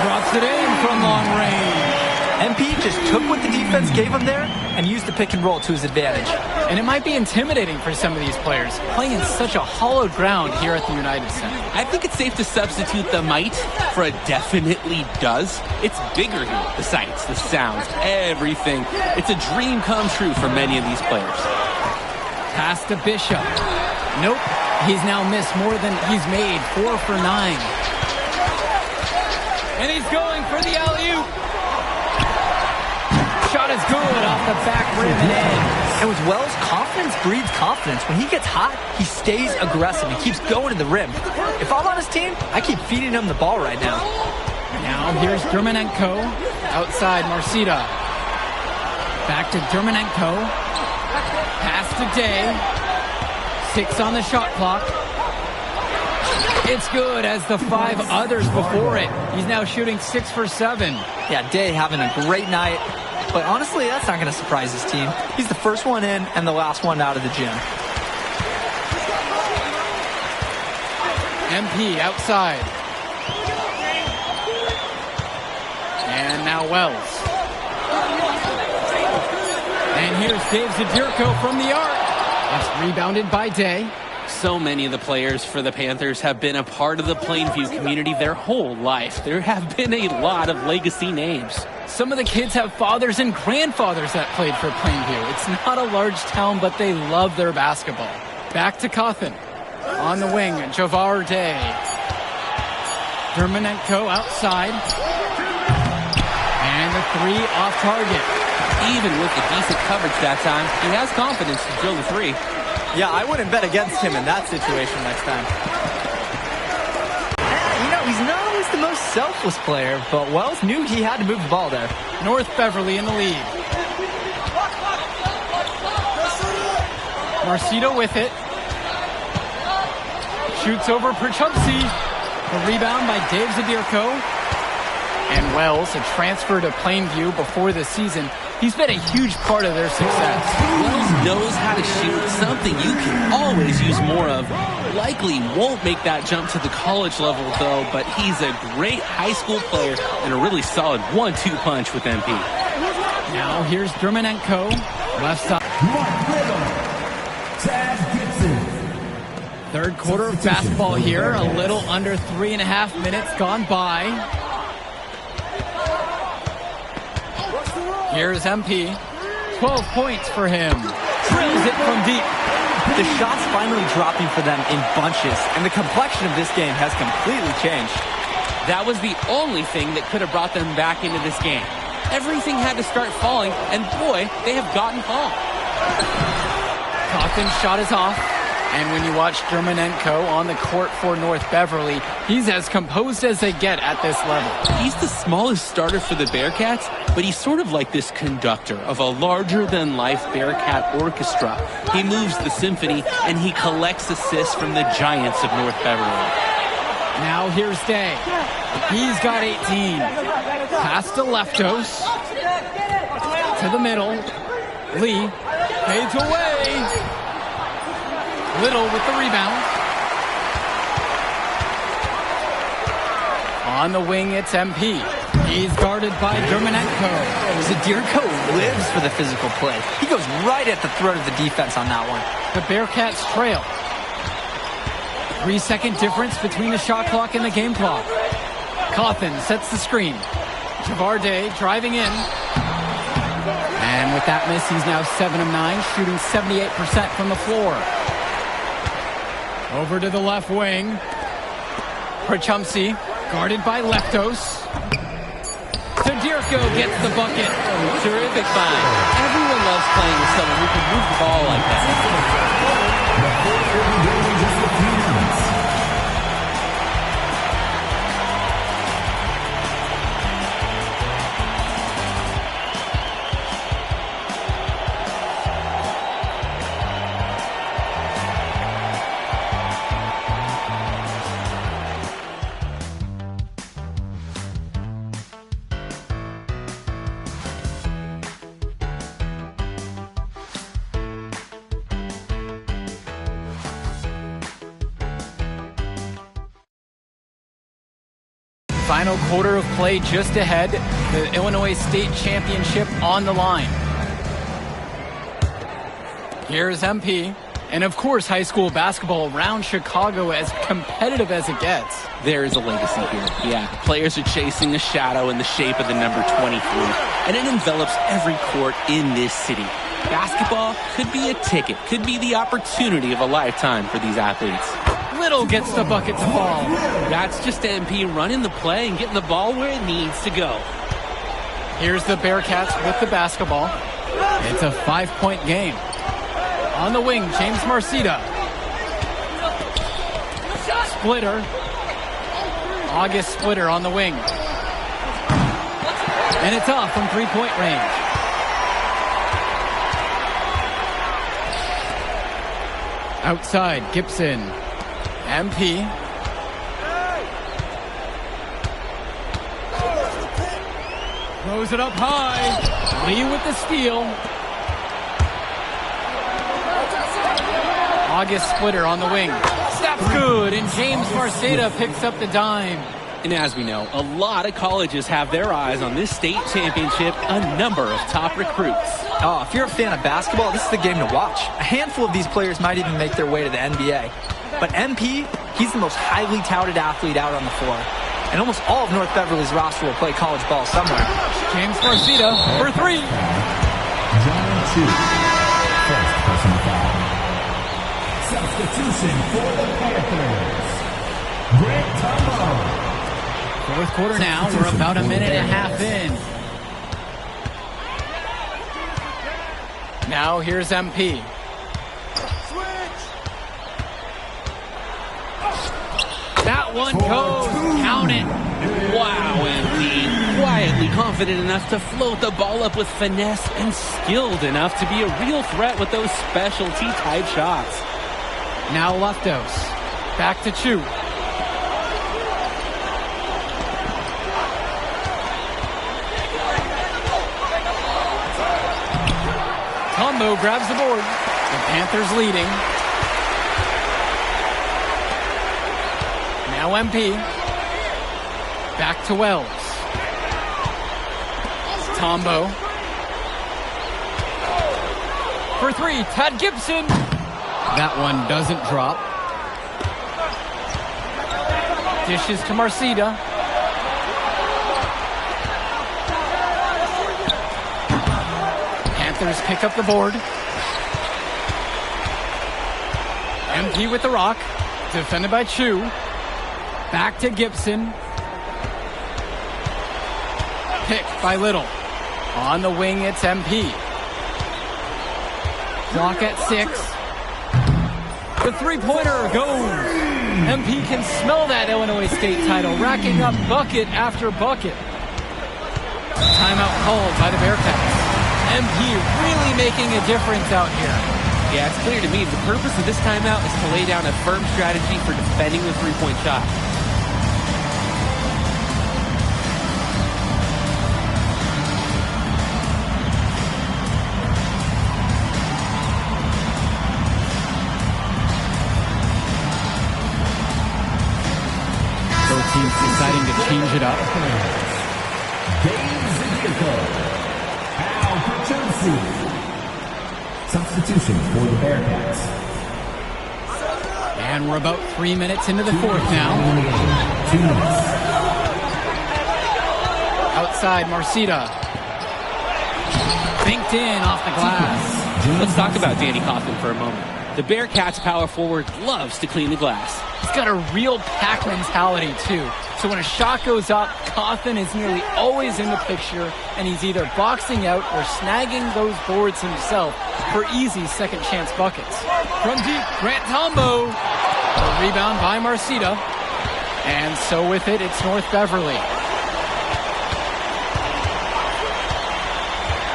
Speaker 4: Drops it in from long range.
Speaker 6: MP just took what the defense gave him there and used the pick and roll to his advantage.
Speaker 4: And it might be intimidating for some of these players, playing in such a hollowed ground here at the United Center.
Speaker 5: I think it's safe to substitute the might for a definitely does. It's bigger here. The sights, the sounds, everything. It's a dream come true for many of these players.
Speaker 4: Pass to Bishop. Nope. He's now missed more than he's made. 4 for 9. And he's going for the alley-oop. Shot is good off the back rim and in.
Speaker 6: And with Wells, confidence breeds confidence. When he gets hot, he stays aggressive. He keeps going to the rim. If I'm on his team, I keep feeding him the ball right now.
Speaker 4: Now here's Dermanenko. Outside Marceta. Back to Dermanenko. Pass to Day. 6 on the shot clock. It's good as the 5 others before it. He's now shooting 6 for 7.
Speaker 6: Yeah, Day having a great night. But honestly, that's not going to surprise his team. He's the first one in and the last one out of the gym.
Speaker 4: MP outside. And now Wells. And here's Dave Zadirko from the arc. That's rebounded by Day.
Speaker 5: So many of the players for the Panthers have been a part of the Plainview community their whole life. There have been a lot of legacy names.
Speaker 4: Some of the kids have fathers and grandfathers that played for Plainview. It's not a large town, but they love their basketball. Back to Cawthon. On the wing, Jafar Day. Dermanenko outside. And the 3 off target.
Speaker 5: Even with the decent coverage that time, he has confidence to drill the 3.
Speaker 6: Yeah, I wouldn't bet against him in that situation next time. You know, he's not always the most selfless player, but Wells knew he had to move the ball there.
Speaker 4: North Beverly in the lead. Marceta with it. Shoots over Perchupsi. The rebound by Dave Zadirko. And Wells, a transfer to Plainview before the season. He's been a huge part of their success.
Speaker 5: Wells knows how to shoot, something you can always use more of. Likely won't make that jump to the college level, though, but he's a great high school player and a really solid 1-2 punch with MP.
Speaker 4: Now here's Dermanenko. Left side. Third quarter of basketball here. A little under 3.5 minutes gone by. Here's MP. 12 points for him. Drills it from deep.
Speaker 6: The shots finally dropping for them in bunches, and the complexion of this game has completely changed.
Speaker 5: That was the only thing that could have brought them back into this game. Everything had to start falling, and boy, they have gotten calm.
Speaker 4: Cawthon's shot is off. And when you watch Dermanenko on the court for North Beverly, he's as composed as they get at this level.
Speaker 5: He's the smallest starter for the Bearcats, but he's sort of like this conductor of a larger-than-life Bearcat orchestra. He moves the symphony, and he collects assists from the giants of North Beverly.
Speaker 4: Now here's Day. He's got 18. Pass to Leftos. To the middle. Lee fades away. Little with the rebound. On the wing, it's MP. He's guarded by Germanenko.
Speaker 6: Zadirko lives for the physical play. He goes right at the throat of the defense on that one.
Speaker 4: The Bearcats trail. 3-second difference between the shot clock and the game clock. Cawthon sets the screen. Javarde driving in. And with that miss, he's now 7 of 9, shooting 78% from the floor. Over to the left wing. Prachumsky, guarded by Leptos. Zadirko gets the bucket.
Speaker 5: Terrific find. Everyone loves playing with someone who can move the ball like that.
Speaker 4: Final quarter of play just ahead. The Illinois State Championship on the line. Here's MP. And of course, high school basketball around Chicago as competitive as it gets.
Speaker 5: There is a legacy here. Yeah, players are chasing a shadow in the shape of the number 23. And it envelops every court in this city. Basketball could be a ticket, could be the opportunity of a lifetime for these athletes.
Speaker 4: Little gets the bucket to fall.
Speaker 5: That's just MP running the play and getting the ball where it needs to go.
Speaker 4: Here's the Bearcats with the basketball. It's a 5-point game. On the wing, James Marcita. Splitter. August Splitter on the wing. And it's off from 3-point range. Outside, Gibson. MP. Throws it up high. Lee with the steal. August Splitter on the wing. That's good, and James Marceta picks up the dime.
Speaker 5: And as we know, a lot of colleges have their eyes on this state championship, a number of top recruits.
Speaker 6: Oh, if you're a fan of basketball, this is the game to watch. A handful of these players might even make their way to the NBA. But MP, he's the most highly touted athlete out on the floor. And almost all of North Beverly's roster will play college ball somewhere.
Speaker 4: James Marceta for 3.
Speaker 7: John 2. First personal foul. Substitution for the Panthers. Greg Tombo.
Speaker 4: Fourth quarter now. We're about a minute and a half in. Now here's MP. That one goes. Count it.
Speaker 5: Wow, MP. Quietly confident enough to float the ball up with finesse and skilled enough to be a real threat with those specialty type shots.
Speaker 4: Now Leptos. Back to Chu. Tombo grabs the board. The Panthers leading. Now MP. Back to Wells. Tombo. For 3, Tad Gibson. That one doesn't drop. Dishes to Marceta. Panthers pick up the board. MP with the rock. Defended by Chu. Back to Gibson. Picked by Little. On the wing, it's MP. Clock at 6. The three-pointer goes. MP can smell that Illinois State title, racking up bucket after bucket. Timeout called by the Bearcats. MP really making a difference out here.
Speaker 5: Yeah, it's clear to me the purpose of this timeout is to lay down a firm strategy for defending the three-point shot.
Speaker 4: Both teams deciding to change it up.
Speaker 7: substitution for the Bearcats.
Speaker 4: And we're about 3 minutes into the fourth now.
Speaker 7: 2 minutes.
Speaker 4: Outside, Marcita. Banked in off the glass.
Speaker 5: Let's talk about Danny Kaufman for a moment. The Bearcats power forward loves to clean the glass.
Speaker 4: He's got a real pack mentality, too. So when a shot goes up, Kaufman is nearly always in the picture, and he's either boxing out or snagging those boards himself for easy second-chance buckets. From deep, Grant Tombo. A rebound by Marcita. And so with it, it's North Beverly.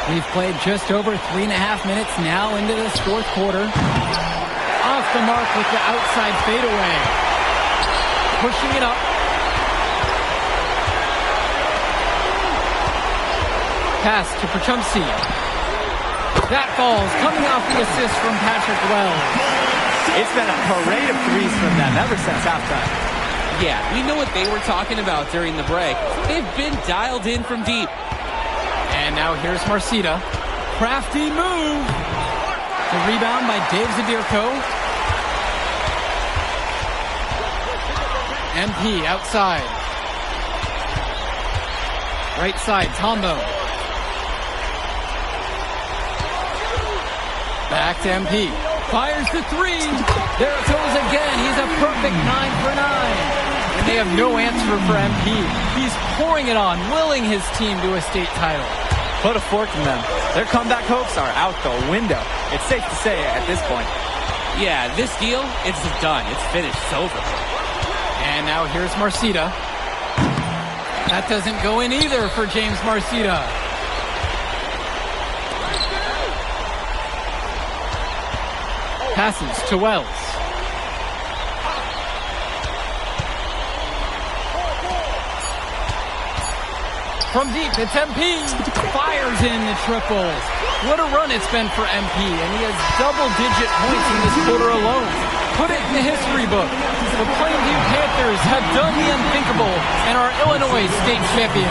Speaker 4: We've played just over 3.5 minutes now into this fourth quarter. Off the mark with the outside fadeaway. Pushing it up. Pass to Pachumsi. That falls, coming off the assist from Patrick Wells.
Speaker 6: It's been a parade of threes from them ever since halftime.
Speaker 5: Yeah, we know what they were talking about during the break. They've been dialed in from deep.
Speaker 4: And now here's Marcita. Crafty move. The rebound by Dave Zadirko. MP outside. Right side, Tombo. Back to MP. Fires the three. There it goes again. He's a perfect 9 for 9. And they have no answer for MP. He's pouring it on, willing his team to a state title.
Speaker 6: Put a fork in them. Their comeback hopes are out the window. It's safe to say at this point.
Speaker 5: Yeah, this deal, it's done. It's finished. It's over.
Speaker 4: And now here's Marcita. That doesn't go in either for James Marcita. Passes to Wells. From deep, it's MP. Fires in the triples. What a run it's been for MP, and he has double-digit points in this quarter alone. Put it in the history book. The Plainview Panthers have done the unthinkable and are Illinois state champions.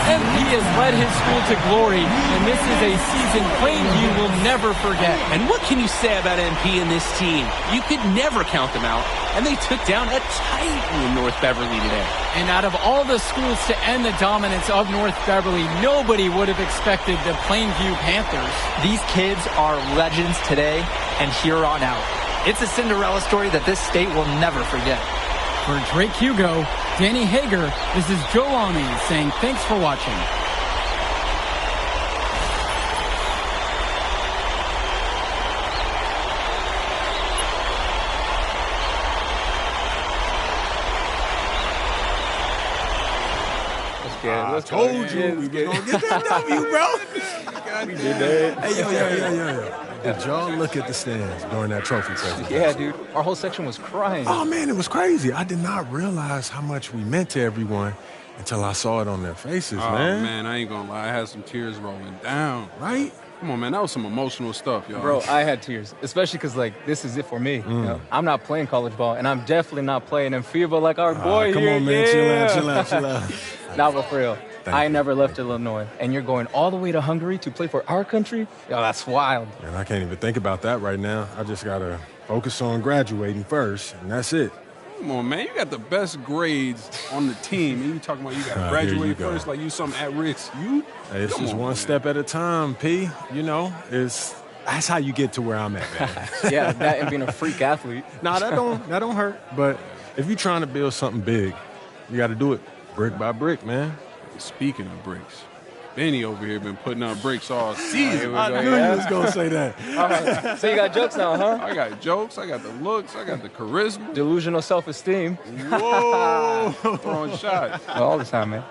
Speaker 4: MP has led his school to glory, and this is a season Plainview will never forget.
Speaker 5: And what can you say about MP and this team? You could never count them out, and they took down a Titan North Beverly today.
Speaker 4: And out of all the schools to end the dominance of North Beverly, nobody would have expected the Plainview Panthers.
Speaker 6: These kids are legends today and here on out. It's a Cinderella story that this state will never forget.
Speaker 4: For Drake Hugo, Danny Hager, this is Joe Lamy saying thanks for watching.
Speaker 2: I told you we were going to get that W, bro.
Speaker 8: We did that.
Speaker 2: Hey, yo. Did y'all look at the stands during that trophy presentation?
Speaker 8: Yeah, dude. Our whole section was crying.
Speaker 2: Oh, man, it was crazy. I did not realize how much we meant to everyone until I saw it on their faces, man.
Speaker 3: Oh, man, I ain't gonna lie. I had some tears rolling down.
Speaker 2: Right?
Speaker 3: Come on, man. That was some emotional stuff, y'all.
Speaker 8: Bro, I had tears, especially because, like, this is it for me. You know, I'm not playing college ball, and I'm definitely not playing in FIBA like our boy
Speaker 2: come
Speaker 8: here.
Speaker 2: on, man.
Speaker 8: Yeah.
Speaker 2: Chill out.
Speaker 8: Nah, but for real. I
Speaker 2: you.
Speaker 8: never left Illinois, and you're going all the way to Hungary to play for our country? Yo, that's wild.
Speaker 2: And I can't even think about that right now. I just got to focus on graduating first, and that's it.
Speaker 3: Come on, man. You got the best grades on the team, and you talking about you got to graduate first like you something at risk.
Speaker 2: Hey, it's just one step at a time, P. You know, that's how you get to where I'm at, man.
Speaker 8: Yeah, that and being a freak athlete.
Speaker 2: Nah, that don't hurt. But if you're trying to build something big, you got to do it brick by brick, man.
Speaker 3: Speaking of bricks, Benny over here been putting up bricks all season.
Speaker 2: I knew you was going to say that.
Speaker 8: All right. So you got jokes now, huh?
Speaker 3: I got jokes. I got the looks. I got the charisma.
Speaker 8: Delusional self-esteem.
Speaker 3: Whoa. Throwing shots.
Speaker 8: All the time, man.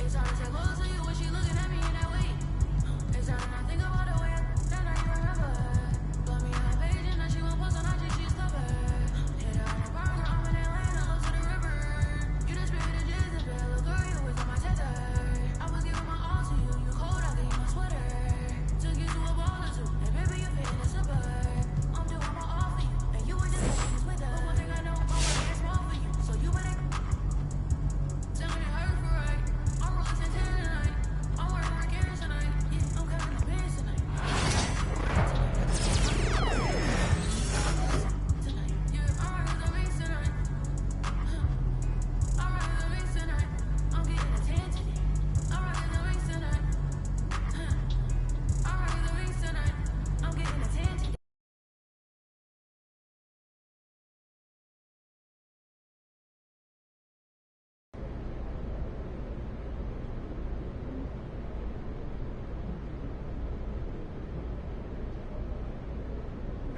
Speaker 9: It's all the table, so you wish you looking at me in that way. It's all nothing.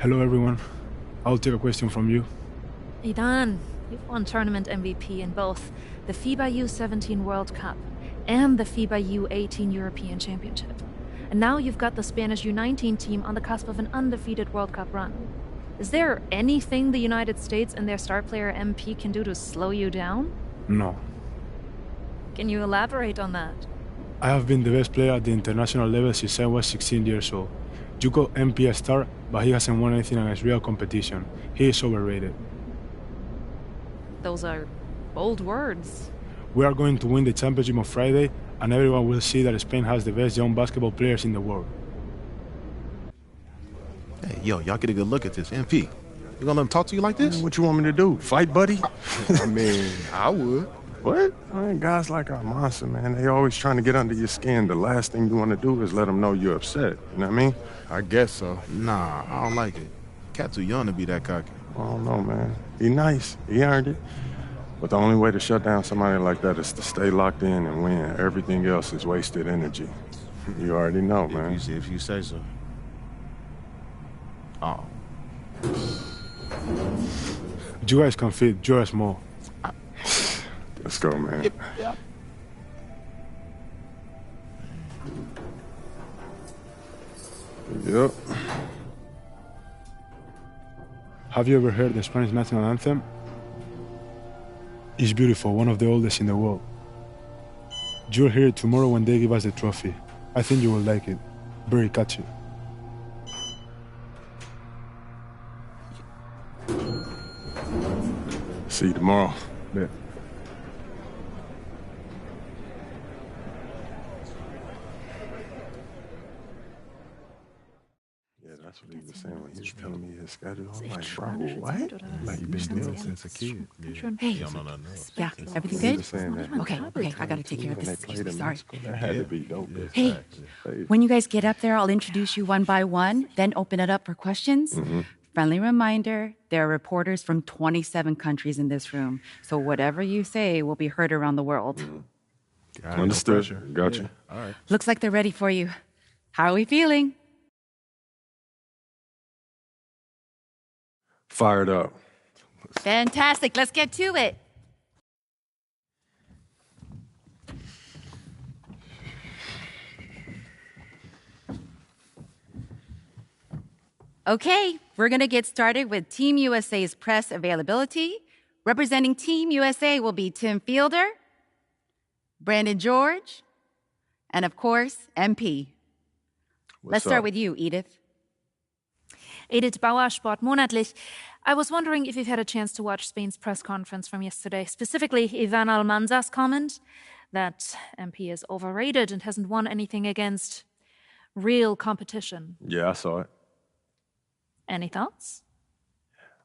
Speaker 9: Hello, everyone. I'll take a question from you.
Speaker 10: Idan, you've won tournament MVP in both the FIBA U17 World Cup and the FIBA U18 European Championship. And now you've got the Spanish U19 team on the cusp of an undefeated World Cup run. Is there anything the United States and their star player MP can do to slow you down?
Speaker 9: No.
Speaker 10: Can you elaborate on that?
Speaker 9: I have been the best player at the international level since I was 16 years old. You call MP a star, but he hasn't won anything against real competition. He is overrated.
Speaker 10: Those are bold words.
Speaker 9: We are going to win the championship on Friday, and everyone will see that Spain has the best young basketball players in the world.
Speaker 11: Hey, yo, y'all get a good look at this. MP, you gonna let him talk to you like this?
Speaker 2: What you want me to do? Fight, buddy?
Speaker 11: I mean, I would.
Speaker 2: What? I mean, guys like our monster, man, they always trying to get under your skin. The last thing you want to do is let them know you're upset. You know what I mean?
Speaker 11: I guess so. Nah, I don't like it. Cat too young to be that cocky.
Speaker 2: I don't know, man. He nice. He earned it. But the only way to shut down somebody like that is to stay locked in and win. Everything else is wasted energy. You already know, man.
Speaker 11: If you say so. Oh.
Speaker 9: You guys can fit, you're small.
Speaker 2: Let's go, man.
Speaker 11: Yep.
Speaker 2: Yep.
Speaker 9: Have you ever heard the Spanish national anthem? It's beautiful, one of the oldest in the world. You'll hear it tomorrow when they give us the trophy. I think you will like it. Very catchy.
Speaker 2: See you tomorrow.
Speaker 9: Yeah.
Speaker 2: That's what he was saying when he was telling me his schedule. I'm like, bro, what?
Speaker 11: Like, you've been doing since a kid.
Speaker 12: Hey, yeah, everything good?
Speaker 2: Okay,
Speaker 12: I gotta take care of this. Sorry.
Speaker 2: That had to be dope.
Speaker 12: Hey, when you guys get up there, I'll introduce you one by one, then open it up for questions. Friendly reminder, there are reporters from 27 countries in this room, so whatever you say will be heard around the world.
Speaker 2: Understood. Gotcha.
Speaker 11: Yeah. All right.
Speaker 12: Looks like they're ready for you. How are we feeling?
Speaker 2: Fired up.
Speaker 12: Fantastic. Let's get to it. Okay, we're going to get started with Team USA's press availability. Representing Team USA will be Tim Fielder, Brandon George, and of course, MP. Let's start with you, Edith.
Speaker 10: Edith Bauer, Sport Monatlich. I was wondering if you've had a chance to watch Spain's press conference from yesterday, specifically Ivan Almanza's comment that MP is overrated and hasn't won anything against real competition.
Speaker 2: Yeah, I saw it.
Speaker 10: Any thoughts?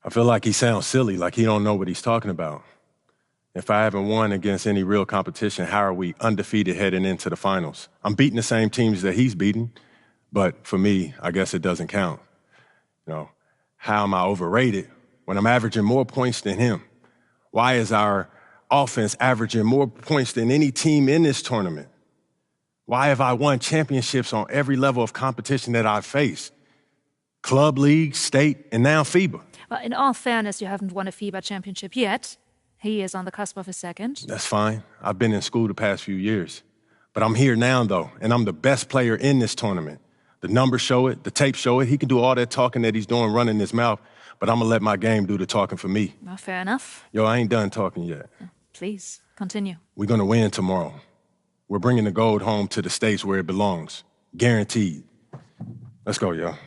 Speaker 2: I feel like he sounds silly, like he don't know what he's talking about. If I haven't won against any real competition, how are we undefeated heading into the finals? I'm beating the same teams that he's beating, but for me, I guess it doesn't count. You know, how am I overrated when I'm averaging more points than him? Why is our offense averaging more points than any team in this tournament? Why have I won championships on every level of competition that I've faced? Club, league, state, and now FIBA.
Speaker 10: Well, in all fairness, you haven't won a FIBA championship yet. He is on the cusp of a second.
Speaker 2: That's fine. I've been in school the past few years. But I'm here now, though, and I'm the best player in this tournament. The numbers show it, the tapes show it. He can do all that talking that he's doing, running his mouth, but I'm going to let my game do the talking for me.
Speaker 10: Well, fair enough.
Speaker 2: Yo, I ain't done talking yet.
Speaker 10: Please, continue.
Speaker 2: We're going to win tomorrow. We're bringing the gold home to the States where it belongs. Guaranteed. Let's go, y'all.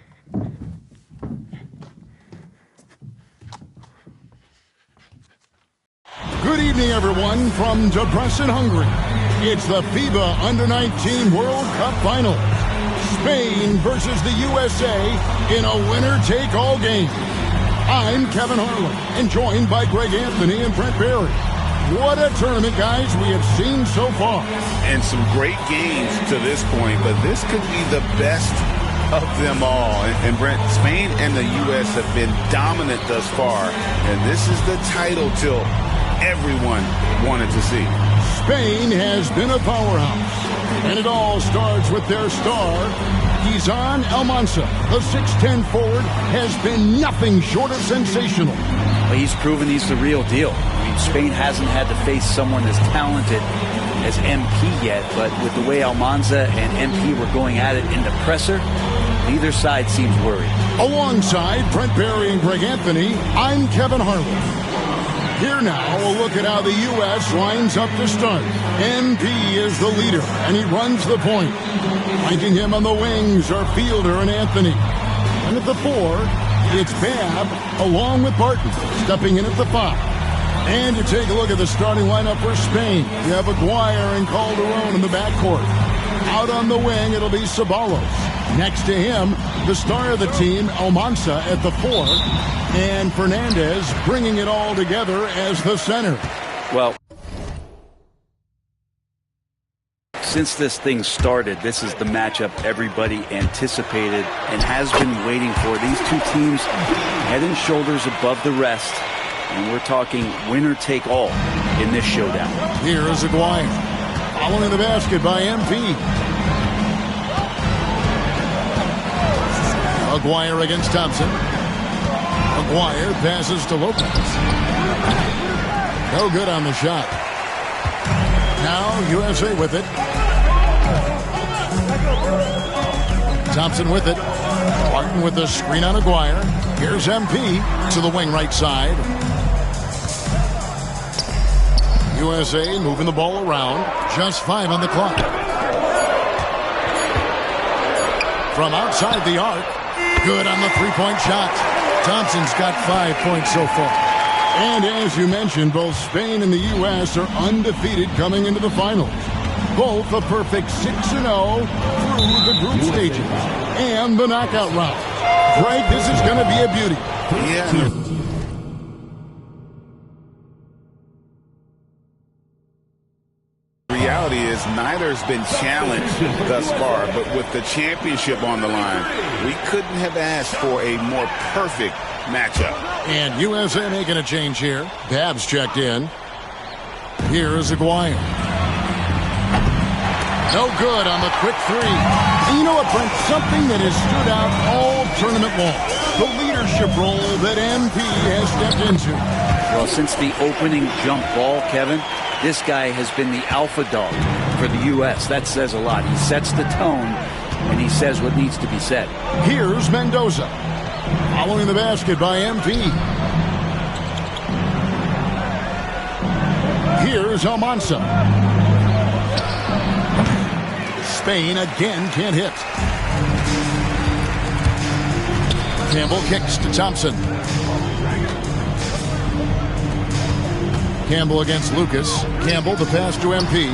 Speaker 13: Good evening, everyone, from Debrecen, Hungary. It's the FIBA Under-19 World Cup Finals. Spain versus the USA in a winner-take-all game. I'm Kevin Harlan, and joined by Greg Anthony and Brent Barry. What a tournament, guys, we have seen so far.
Speaker 14: And some great games to this point, but this could be the best of them all. And Brent, Spain and the U.S. have been dominant thus far, and this is the title tilt everyone wanted to see.
Speaker 13: Spain has been a powerhouse, and it all starts with their star, Gizan Almansa, the 6'10 forward, has been nothing short of sensational.
Speaker 15: Well, he's proven he's the real deal. I mean, Spain hasn't had to face someone as talented as MP yet, but with the way Almanza and MP were going at it in the presser, neither side seems worried.
Speaker 13: Alongside Brent Barry and Greg Anthony, I'm Kevin Harlan. Here now, a look at how the U.S. lines up to start. MP is the leader, and he runs the point. Flanking him on the wings are Fielder and Anthony. And at the 4, it's Babb along with Barton, stepping in at the 5. And you take a look at the starting lineup for Spain. You have Aguirre and Calderon in the backcourt. Out on the wing, it'll be Ceballos. Next to him, the star of the team, Almansa, at the 4. And Fernandez bringing it all together as the center.
Speaker 15: Well, since this thing started, this is the matchup everybody anticipated and has been waiting for. These two teams head and shoulders above the rest. And we're talking winner take all in this showdown.
Speaker 13: Here is Aguirre. Following the basket by MP. Aguirre against Thompson. Aguirre passes to Lopez. No good on the shot. Now USA with it. Thompson with it. Barton with the screen on Aguirre. Here's MP to the wing right side. USA moving the ball around. Just 5 on the clock. From outside the arc. Good on the three-point shot. Thompson's got 5 points so far. And as you mentioned, both Spain and the U.S. are undefeated coming into the finals. Both a perfect 6-0 through the group stages and the knockout round. Greg, this is going to be a beauty.
Speaker 14: Yeah. Reality is neither's been challenged thus far, but with the championship on the line, we couldn't have asked for a more perfect matchup.
Speaker 13: And USA making a change here. Babb's checked in. Here is Aguirre. No good on the quick 3. And you know what, Brent? Something that has stood out all tournament long. The leadership role that MP has stepped into.
Speaker 15: Well, since the opening jump ball, Kevin, this guy has been the alpha dog for the U.S. That says a lot. He sets the tone, and he says what needs to be said.
Speaker 13: Here's Mendoza. Following the basket by MP. Here's Almansa. Spain again can't hit. Campbell kicks to Thompson. Campbell against Lucas. Campbell the pass to MP.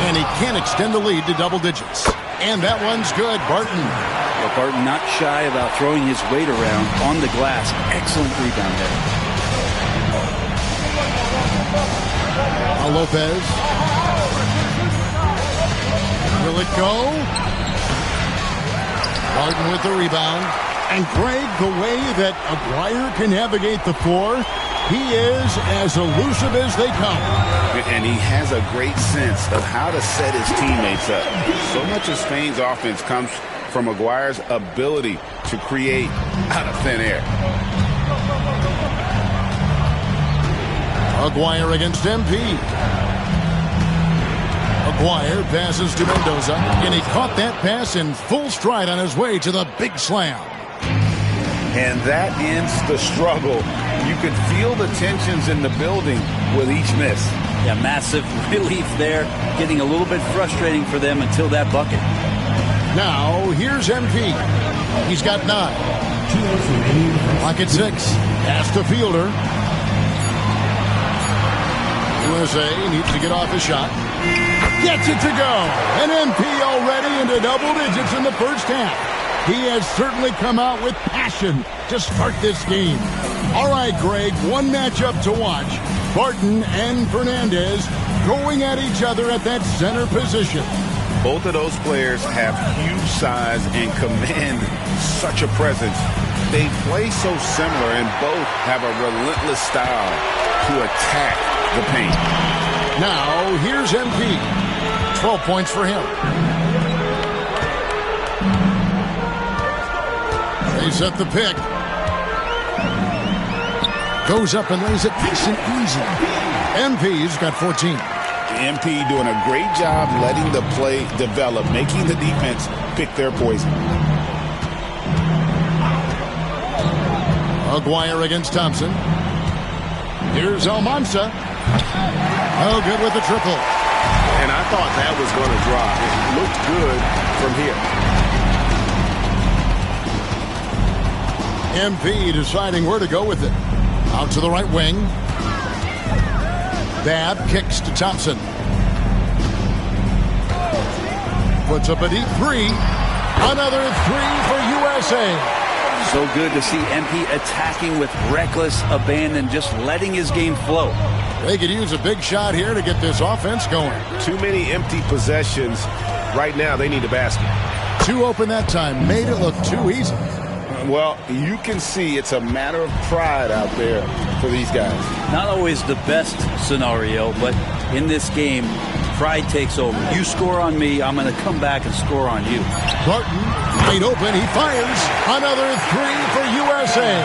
Speaker 13: And he can't extend the lead to double digits. And that one's good. Barton.
Speaker 15: Well, Barton not shy about throwing his weight around on the glass. Excellent rebound there.
Speaker 13: Lopez. Will it go? Barton with the rebound. And Greg, the way that Aguirre can navigate the floor, he is as elusive as they come.
Speaker 14: And he has a great sense of how to set his teammates up. So much of Spain's offense comes from Aguirre's ability to create out of thin air.
Speaker 13: Aguirre against MP. Aguirre passes to Mendoza, and he caught that pass in full stride on his way to the big slam.
Speaker 14: And that ends the struggle. You could feel the tensions in the building with each miss.
Speaker 15: Yeah, massive relief there. Getting a little bit frustrating for them until that bucket.
Speaker 13: Now, here's MP. He's got 9. Clock at 6. Pass to Fielder. USA needs to get off a shot. Gets it to go. And MP already into double digits in the first half. He has certainly come out with passion to start this game. All right, Greg, one matchup to watch. Barton and Fernandez going at each other at that center position.
Speaker 14: Both of those players have huge size and command such a presence. They play so similar, and both have a relentless style to attack the paint.
Speaker 13: Now, here's MP. 12 points for him. set the pick. Goes up and lays it nice and easy. MP's got 14.
Speaker 14: MP doing a great job letting the play develop, making the defense pick their poison.
Speaker 13: Aguirre against Thompson. Here's Almanza. Oh, good with the triple.
Speaker 16: And I thought that was going to drop. It looked good from here.
Speaker 13: MP deciding where to go with it. Out to the right wing. Babb kicks to Thompson. Puts up a deep three. Another three for USA.
Speaker 15: So good to see MP attacking with reckless abandon, just letting his game flow.
Speaker 13: They could use a big shot here to get this offense going.
Speaker 16: Too many empty possessions. Right now, they need a basket.
Speaker 13: Too open that time. Made it look too easy.
Speaker 14: Well, you can see it's a matter of pride out there for these guys.
Speaker 15: Not always the best scenario, but in this game, pride takes over. You score on me, I'm going to come back and score on you.
Speaker 13: Barton, wide open, he fires. Another three for USA.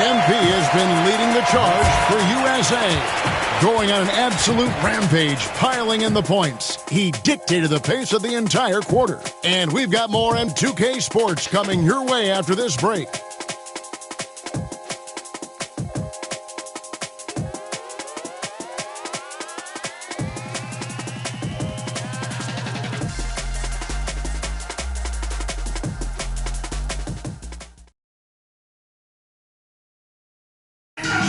Speaker 13: MP has been leading the charge for USA. Going on an absolute rampage, piling in the points. He dictated the pace of the entire quarter. And we've got more M2K Sports coming your way after this break.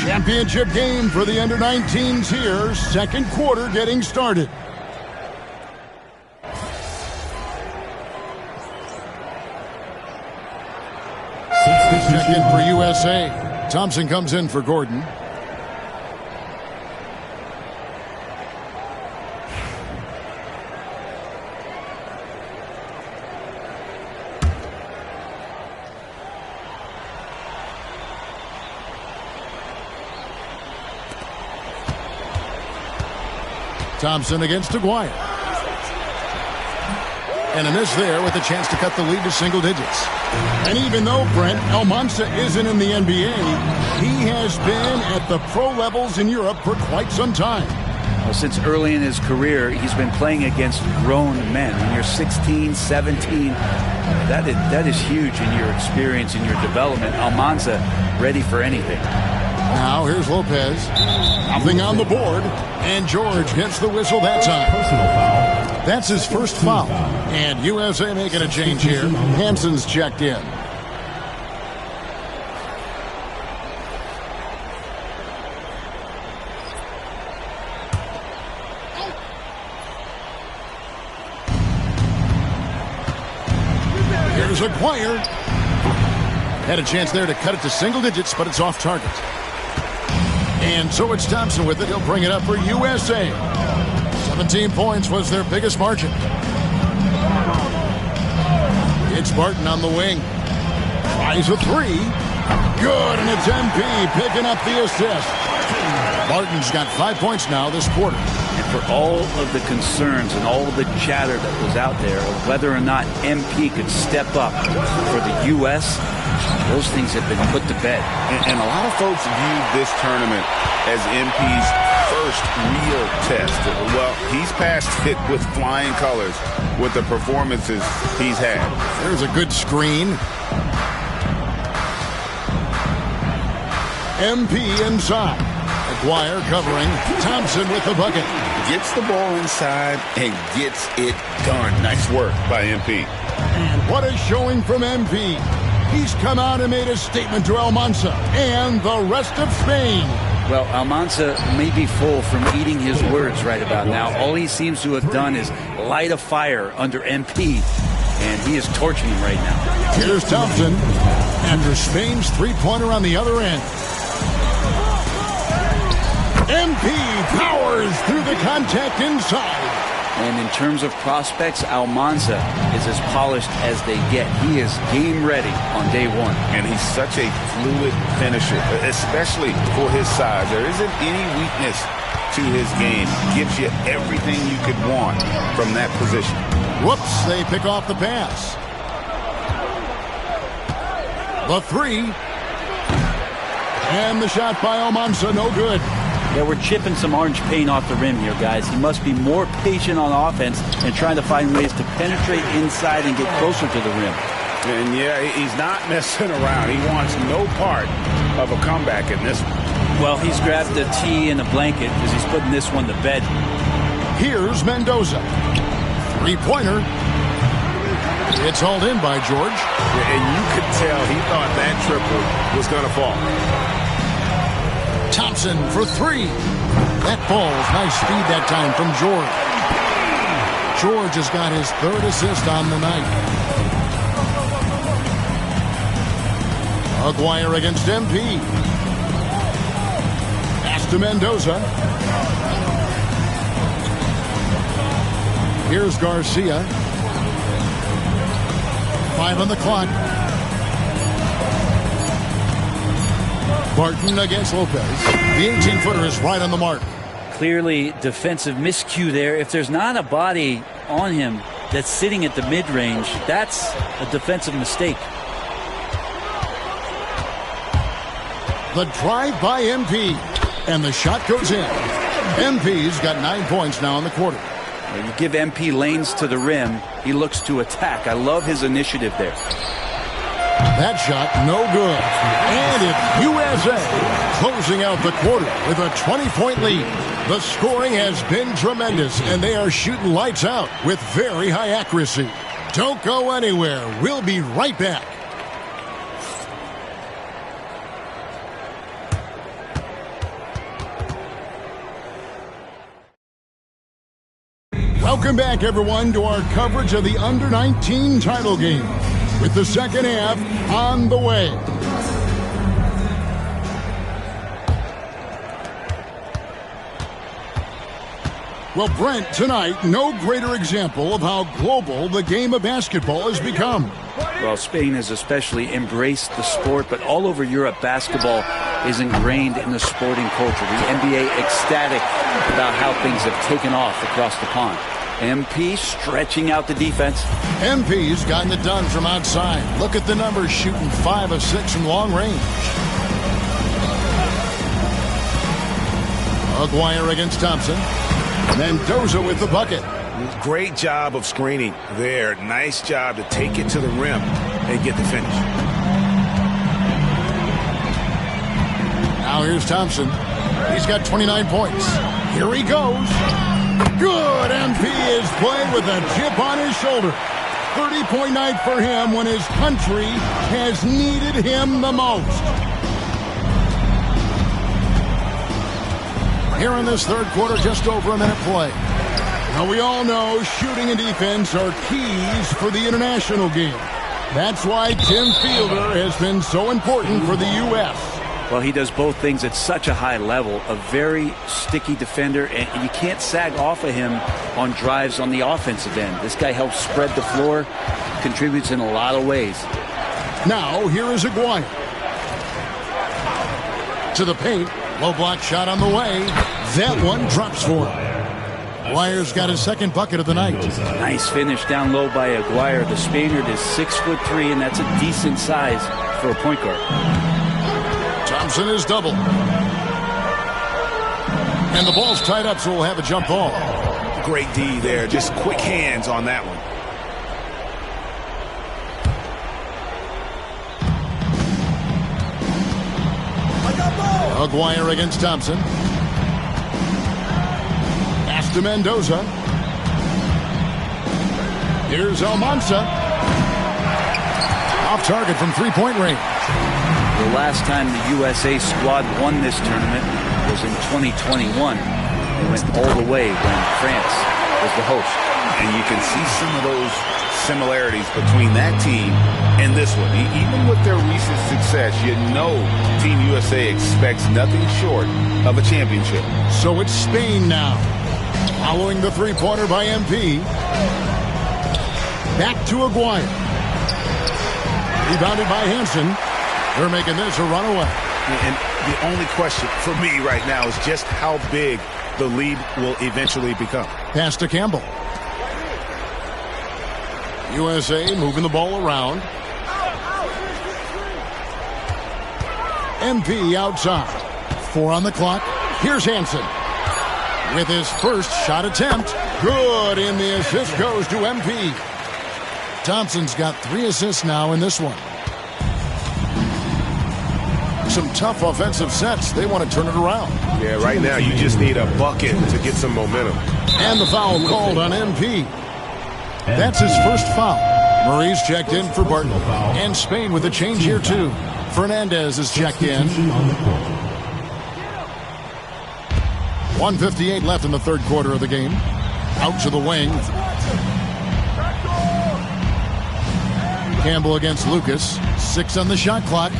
Speaker 13: Championship game for the under-19s here. Second quarter getting started. Check in for USA. Thompson comes in for Gordon. Thompson against Aguirre. And a miss there with a chance to cut the lead to single digits. And even though, Brent, Almanza isn't in the NBA, he has been at the pro levels in Europe for quite some time.
Speaker 15: Well, since early in his career, he's been playing against grown men. When you're 16, 17, that is huge in your experience, in your development. Almanza ready for anything.
Speaker 13: Now here's Lopez. Nothing on the board. And George gets the whistle that time.
Speaker 7: Personal foul.
Speaker 13: That's his first foul. And USA making a change here. Hanson's checked in. Here's Aguirre. Had a chance there to cut it to single digits, but it's off target. And so it's Thompson with it. He'll bring it up for USA. 17 points was their biggest margin. It's Barton on the wing. Tries a three. Good, and it's MP picking up the assist. Barton's got 5 points now this quarter.
Speaker 15: And for all of the concerns and all of the chatter that was out there of whether or not MP could step up for the U.S., those things have been put to bed.
Speaker 14: And a lot of folks view this tournament as MP's first real test. Well, he's passed it with flying colors with the performances he's had.
Speaker 13: There's a good screen. MP inside. Aguirre covering. Thompson with the bucket.
Speaker 14: Gets the ball inside and gets it done. Nice work by MP.
Speaker 13: And what a showing from MP. He's come out and made a statement to Almanza and the rest of Spain.
Speaker 15: Well, Almanza may be full from eating his words right about now. All he seems to have done is light a fire under MP, and he is torching him right now.
Speaker 13: Here's Thompson after Spain's three-pointer on the other end. MP powers through the contact inside.
Speaker 15: And in terms of prospects, Almanza is as polished as they get. He is game ready on day one.
Speaker 14: And he's such a fluid finisher, especially for his size. There isn't any weakness to his game. Gives you everything you could want from that position.
Speaker 13: Whoops, they pick off the pass. The three. And the shot by Almanza, no good.
Speaker 15: Yeah, we're chipping some orange paint off the rim here, guys. He must be more patient on offense and trying to find ways to penetrate inside and get closer to the rim.
Speaker 14: And yeah, he's not messing around. He wants no part of a comeback in this one.
Speaker 15: Well, he's grabbed a tee and a blanket because he's putting this one to bed.
Speaker 13: Here's Mendoza. Three-pointer. It's hauled in by George.
Speaker 16: And you could tell he thought that triple was going to fall.
Speaker 13: Thompson for three. That falls. Nice speed that time from George. George has got his third assist on the night. Aguirre against MP. Pass to Mendoza. Here's Garcia. 5 on the clock. Barton against Lopez. The 18-footer is right on the mark.
Speaker 15: Clearly defensive miscue there. If there's not a body on him that's sitting at the mid-range, that's a defensive mistake.
Speaker 13: The drive by MP. And the shot goes in. MP's got 9 points now in the quarter.
Speaker 15: You give MP lanes to the rim, he looks to attack. I love his initiative there.
Speaker 13: That shot, no good. And it's USA closing out the quarter with a 20-point lead. The scoring has been tremendous, and they are shooting lights out with very high accuracy. Don't go anywhere. We'll be right back. Welcome back, everyone, to our coverage of the Under-19 title game, with the second half on the way. Well, Brent, tonight, no greater example of how global the game of basketball has become.
Speaker 15: Well, Spain has especially embraced the sport, but all over Europe, basketball is ingrained in the sporting culture. The NBA ecstatic about how things have taken off across the pond. MP stretching out the defense.
Speaker 13: MP's gotten it done from outside. Look at the numbers, shooting 5 of 6 from long range. Aguirre against Thompson. Mendoza with the bucket.
Speaker 16: Great job of screening there. Nice job to take it to the rim and get the finish.
Speaker 13: Now here's Thompson. He's got 29 points. Here he goes. Good. MP is playing with a chip on his shoulder. 30-point night for him when his country has needed him the most. Here in this third quarter, just over a minute play. Now we all know shooting and defense are keys for the international game. That's why Tim Fielder has been so important for the U.S.
Speaker 15: Well, he does both things at such a high level. A very sticky defender, and you can't sag off of him on drives on the offensive end. This guy helps spread the floor, contributes in a lot of ways.
Speaker 13: Now, here is Aguirre. To the paint. Low block shot on the way. That one drops for him. Aguirre's got his second bucket of the night.
Speaker 15: Nice finish down low by Aguirre. The Spaniard is 6'3", and that's a decent size for a point guard.
Speaker 13: Thompson is double. And the ball's tied up, so we'll have a jump ball.
Speaker 16: Great D there. Just quick hands on that one.
Speaker 13: Aguirre against Thompson. Pass to Mendoza. Here's Almanza. Off target from three-point range.
Speaker 15: The last time the USA squad won this tournament was in 2021. They went all the way when France was the host.
Speaker 14: And you can see some of those similarities between that team and this one. Even with their recent success, you know Team USA expects nothing short of a championship.
Speaker 13: So it's Spain now. Following the three-pointer by MP. Back to Aguirre. Rebounded by Hansen. They're making this a runaway.
Speaker 16: And the only question for me right now is just how big the lead will eventually become.
Speaker 13: Pass to Campbell. USA moving the ball around. MP outside. 4 on the clock. Here's Hansen. With his first shot attempt. Good, and the assist goes to MP. Thompson's got 3 assists now in this one. Some tough offensive sets. They want to turn it around.
Speaker 17: Yeah, right now you just need a bucket to get some momentum.
Speaker 13: And the foul called on MP. That's his first foul. Murray's checked in for Barton. And Spain with a change here, too. Fernandez is checked in. 1:58 left in the third quarter of the game. Out to the wing. Campbell against Lucas. 6 on the shot clock.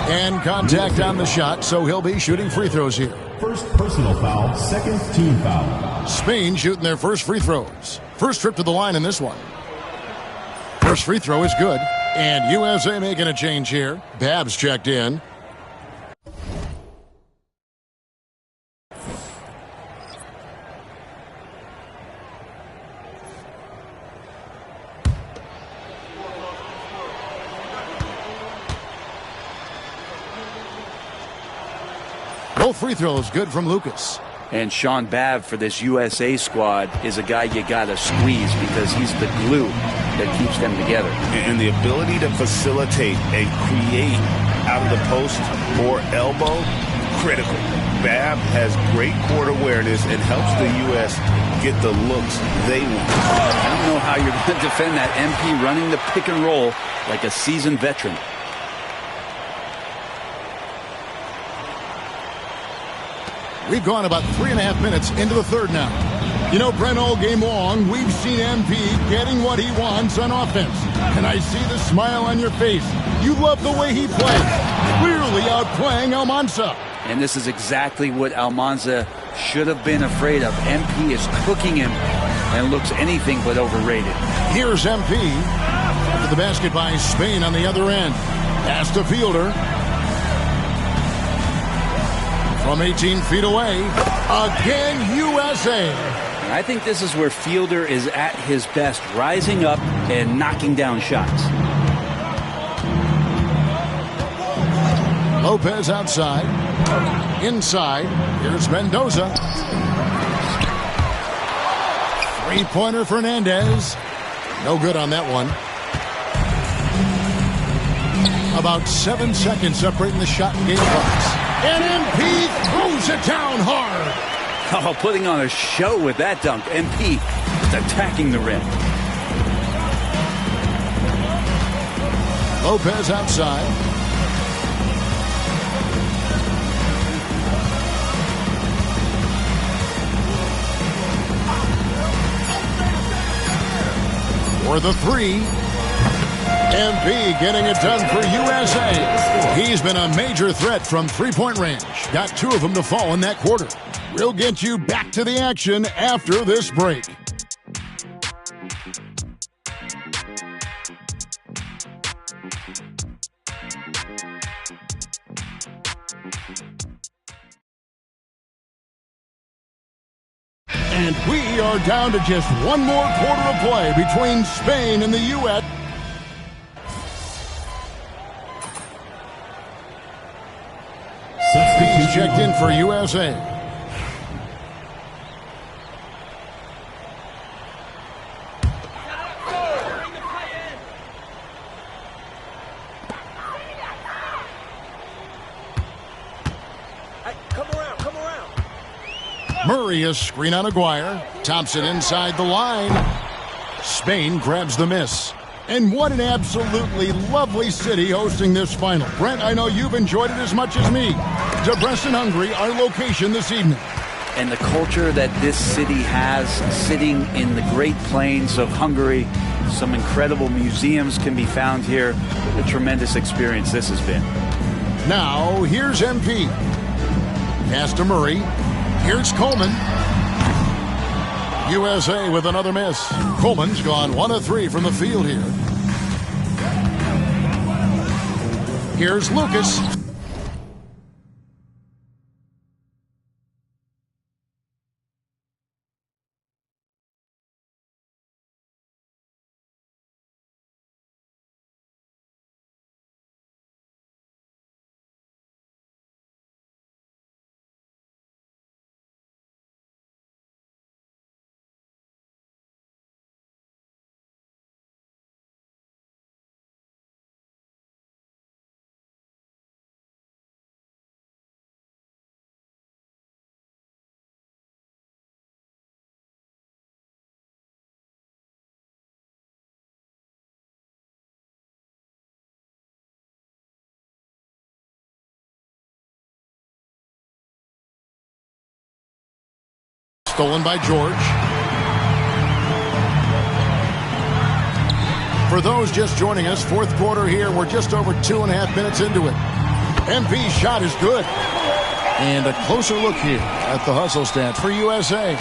Speaker 13: And contact on the shot, so he'll be shooting free throws here.
Speaker 7: First personal foul, second team foul.
Speaker 13: Spain shooting their first free throws. First trip to the line in this one. First free throw is good. And USA making a change here. Babs checked in. Both free throws good from Lucas.
Speaker 15: And Sean Babb for this USA squad is a guy you got to squeeze because he's the glue that keeps them together.
Speaker 16: And the ability to facilitate and create out of the post or elbow, critical. Babb has great court awareness and helps the U.S. get the looks they want.
Speaker 15: I don't know how you're going to defend that. MP running the pick and roll like a seasoned veteran.
Speaker 13: We've gone about 3.5 minutes into the third now. You know, Brent, all game long, we've seen MP getting what he wants on offense. And I see the smile on your face. You love the way he plays. Clearly outplaying Almanza.
Speaker 15: And this is exactly what Almanza should have been afraid of. MP is cooking him and looks anything but overrated.
Speaker 13: Here's MP. To the basket by Spain on the other end. Pass to Fielder. From 18 feet away, again USA.
Speaker 15: I think this is where Fielder is at his best, rising up and knocking down shots.
Speaker 13: Lopez outside. Inside, here's Mendoza. Three-pointer Fernandez. No good on that one. About 7 seconds separating the shot and game clocks. And MP throws it down hard.
Speaker 15: Oh, putting on a show with that dunk. MP just attacking the rim.
Speaker 13: Lopez outside. For the three. MP getting it done for USA. He's been a major threat from three-point range. Got 2 of them to fall in that quarter. We'll get you back to the action after this break. And we are down to just 1 more quarter of play between Spain and the U.S. He's checked in for USA. Murray a screen on Aguirre. Thompson inside the line. Spain grabs the miss. And what an absolutely lovely city hosting this final. Brent, I know you've enjoyed it as much as me. Debrecen, Hungary, our location this evening.
Speaker 15: And the culture that this city has, sitting in the Great Plains of Hungary, some incredible museums can be found here. What a tremendous experience this has been.
Speaker 13: Now, here's MP. Pass to Murray. Here's Coleman. USA with another miss. Coleman's gone 1 of 3 from the field here. Here's Lucas. Stolen by George. For those just joining us, fourth quarter here. We're just over 2.5 minutes into it. MP's shot is good. And a closer look here at the hustle stats for USA.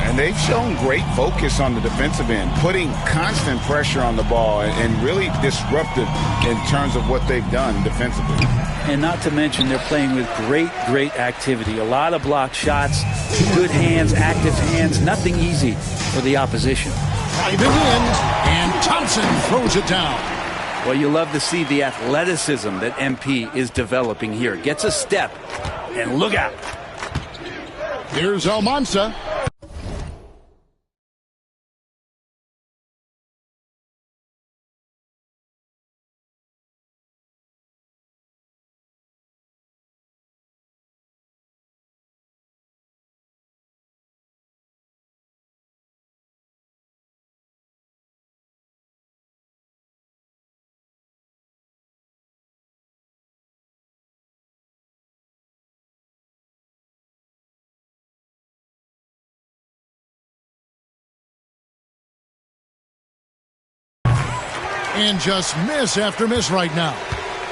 Speaker 14: And they've shown great focus on the defensive end, putting constant pressure on the ball and really disruptive in terms of what they've done defensively.
Speaker 15: And not to mention they're playing with great activity. A lot of blocked shots, good hands, active hands, nothing easy for the opposition.
Speaker 13: Driving in, and Thompson throws it down.
Speaker 15: Well, you love to see the athleticism that MP is developing here. Gets a step, and look out.
Speaker 13: Here's Almanza. And just miss after miss right now.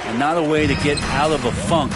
Speaker 15: And not a way to get out of a funk.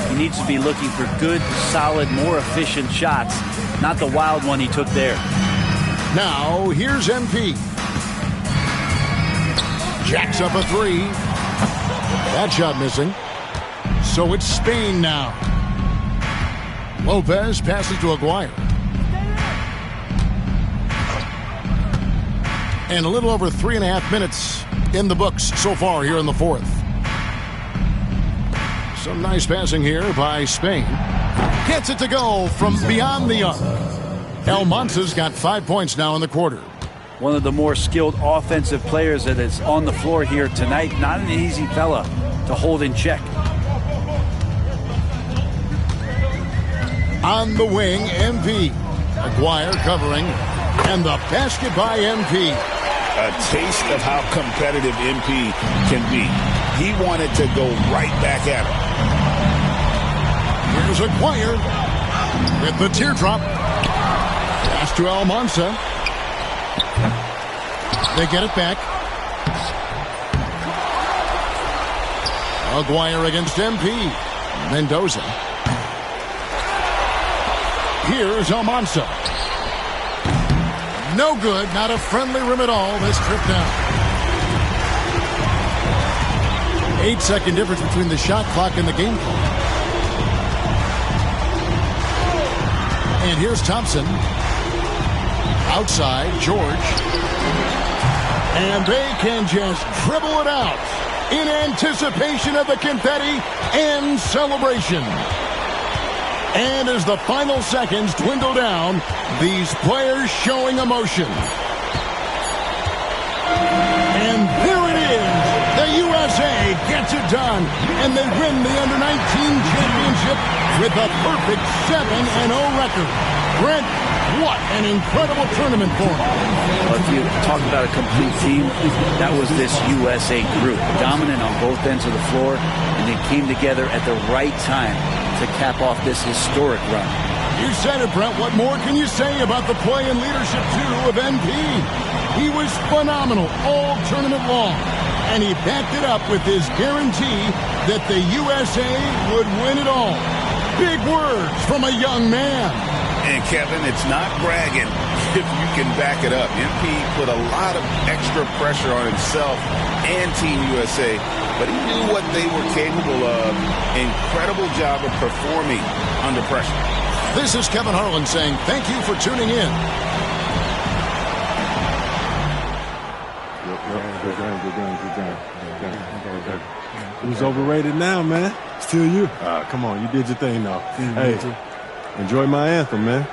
Speaker 15: He needs to be looking for good, solid, more efficient shots, not the wild one he took there.
Speaker 13: Now, here's MP. Jacks up a three. That shot missing. So it's Spain now. Lopez passes to Aguirre. And a little over 3.5 minutes in the books so far here in the fourth. Some nice passing here by Spain. Gets it to go from beyond the arc. Almanza's got 5 points now in the quarter.
Speaker 15: One of the more skilled offensive players that is on the floor here tonight. Not an easy fella to hold in check.
Speaker 13: On the wing, MP. Aguirre covering. And the basket by MP.
Speaker 14: A taste of how competitive MP can be. He wanted to go right back at him.
Speaker 13: Here's Aguirre with the teardrop. Pass to Almanza. They get it back. Aguirre against MP. Mendoza. Here's Almanza. No good. Not a friendly rim at all. This trip down. 8-second difference between the shot clock and the game clock. And here's Thompson. Outside, George. And they can just dribble it out in anticipation of the confetti and celebration. And as the final seconds dwindle down, these players showing emotion. And there it is. The USA gets it done, and they win the Under-19 championship with a perfect 7-0 record. Brent, what an incredible tournament for them.
Speaker 15: Well, if you talk about a complete team, that was this USA group. Dominant on both ends of the floor, and they came together at the right time to cap off this historic run.
Speaker 13: You said it, Brent. What more can you say about the play and leadership, too, of MP? He was phenomenal all tournament long, and he backed it up with his guarantee that the USA would win it all. Big words from a young man.
Speaker 14: And, Kevin, it's not bragging if you can back it up. MP put a lot of extra pressure on himself and Team USA, but he knew what they were capable of. Incredible job of performing under pressure.
Speaker 13: This is Kevin Harlan saying thank you for tuning in.
Speaker 2: Good game. Who's overrated now, man?
Speaker 9: Still you.
Speaker 2: Come on, you did your thing, though. Hey, enjoy my anthem, man.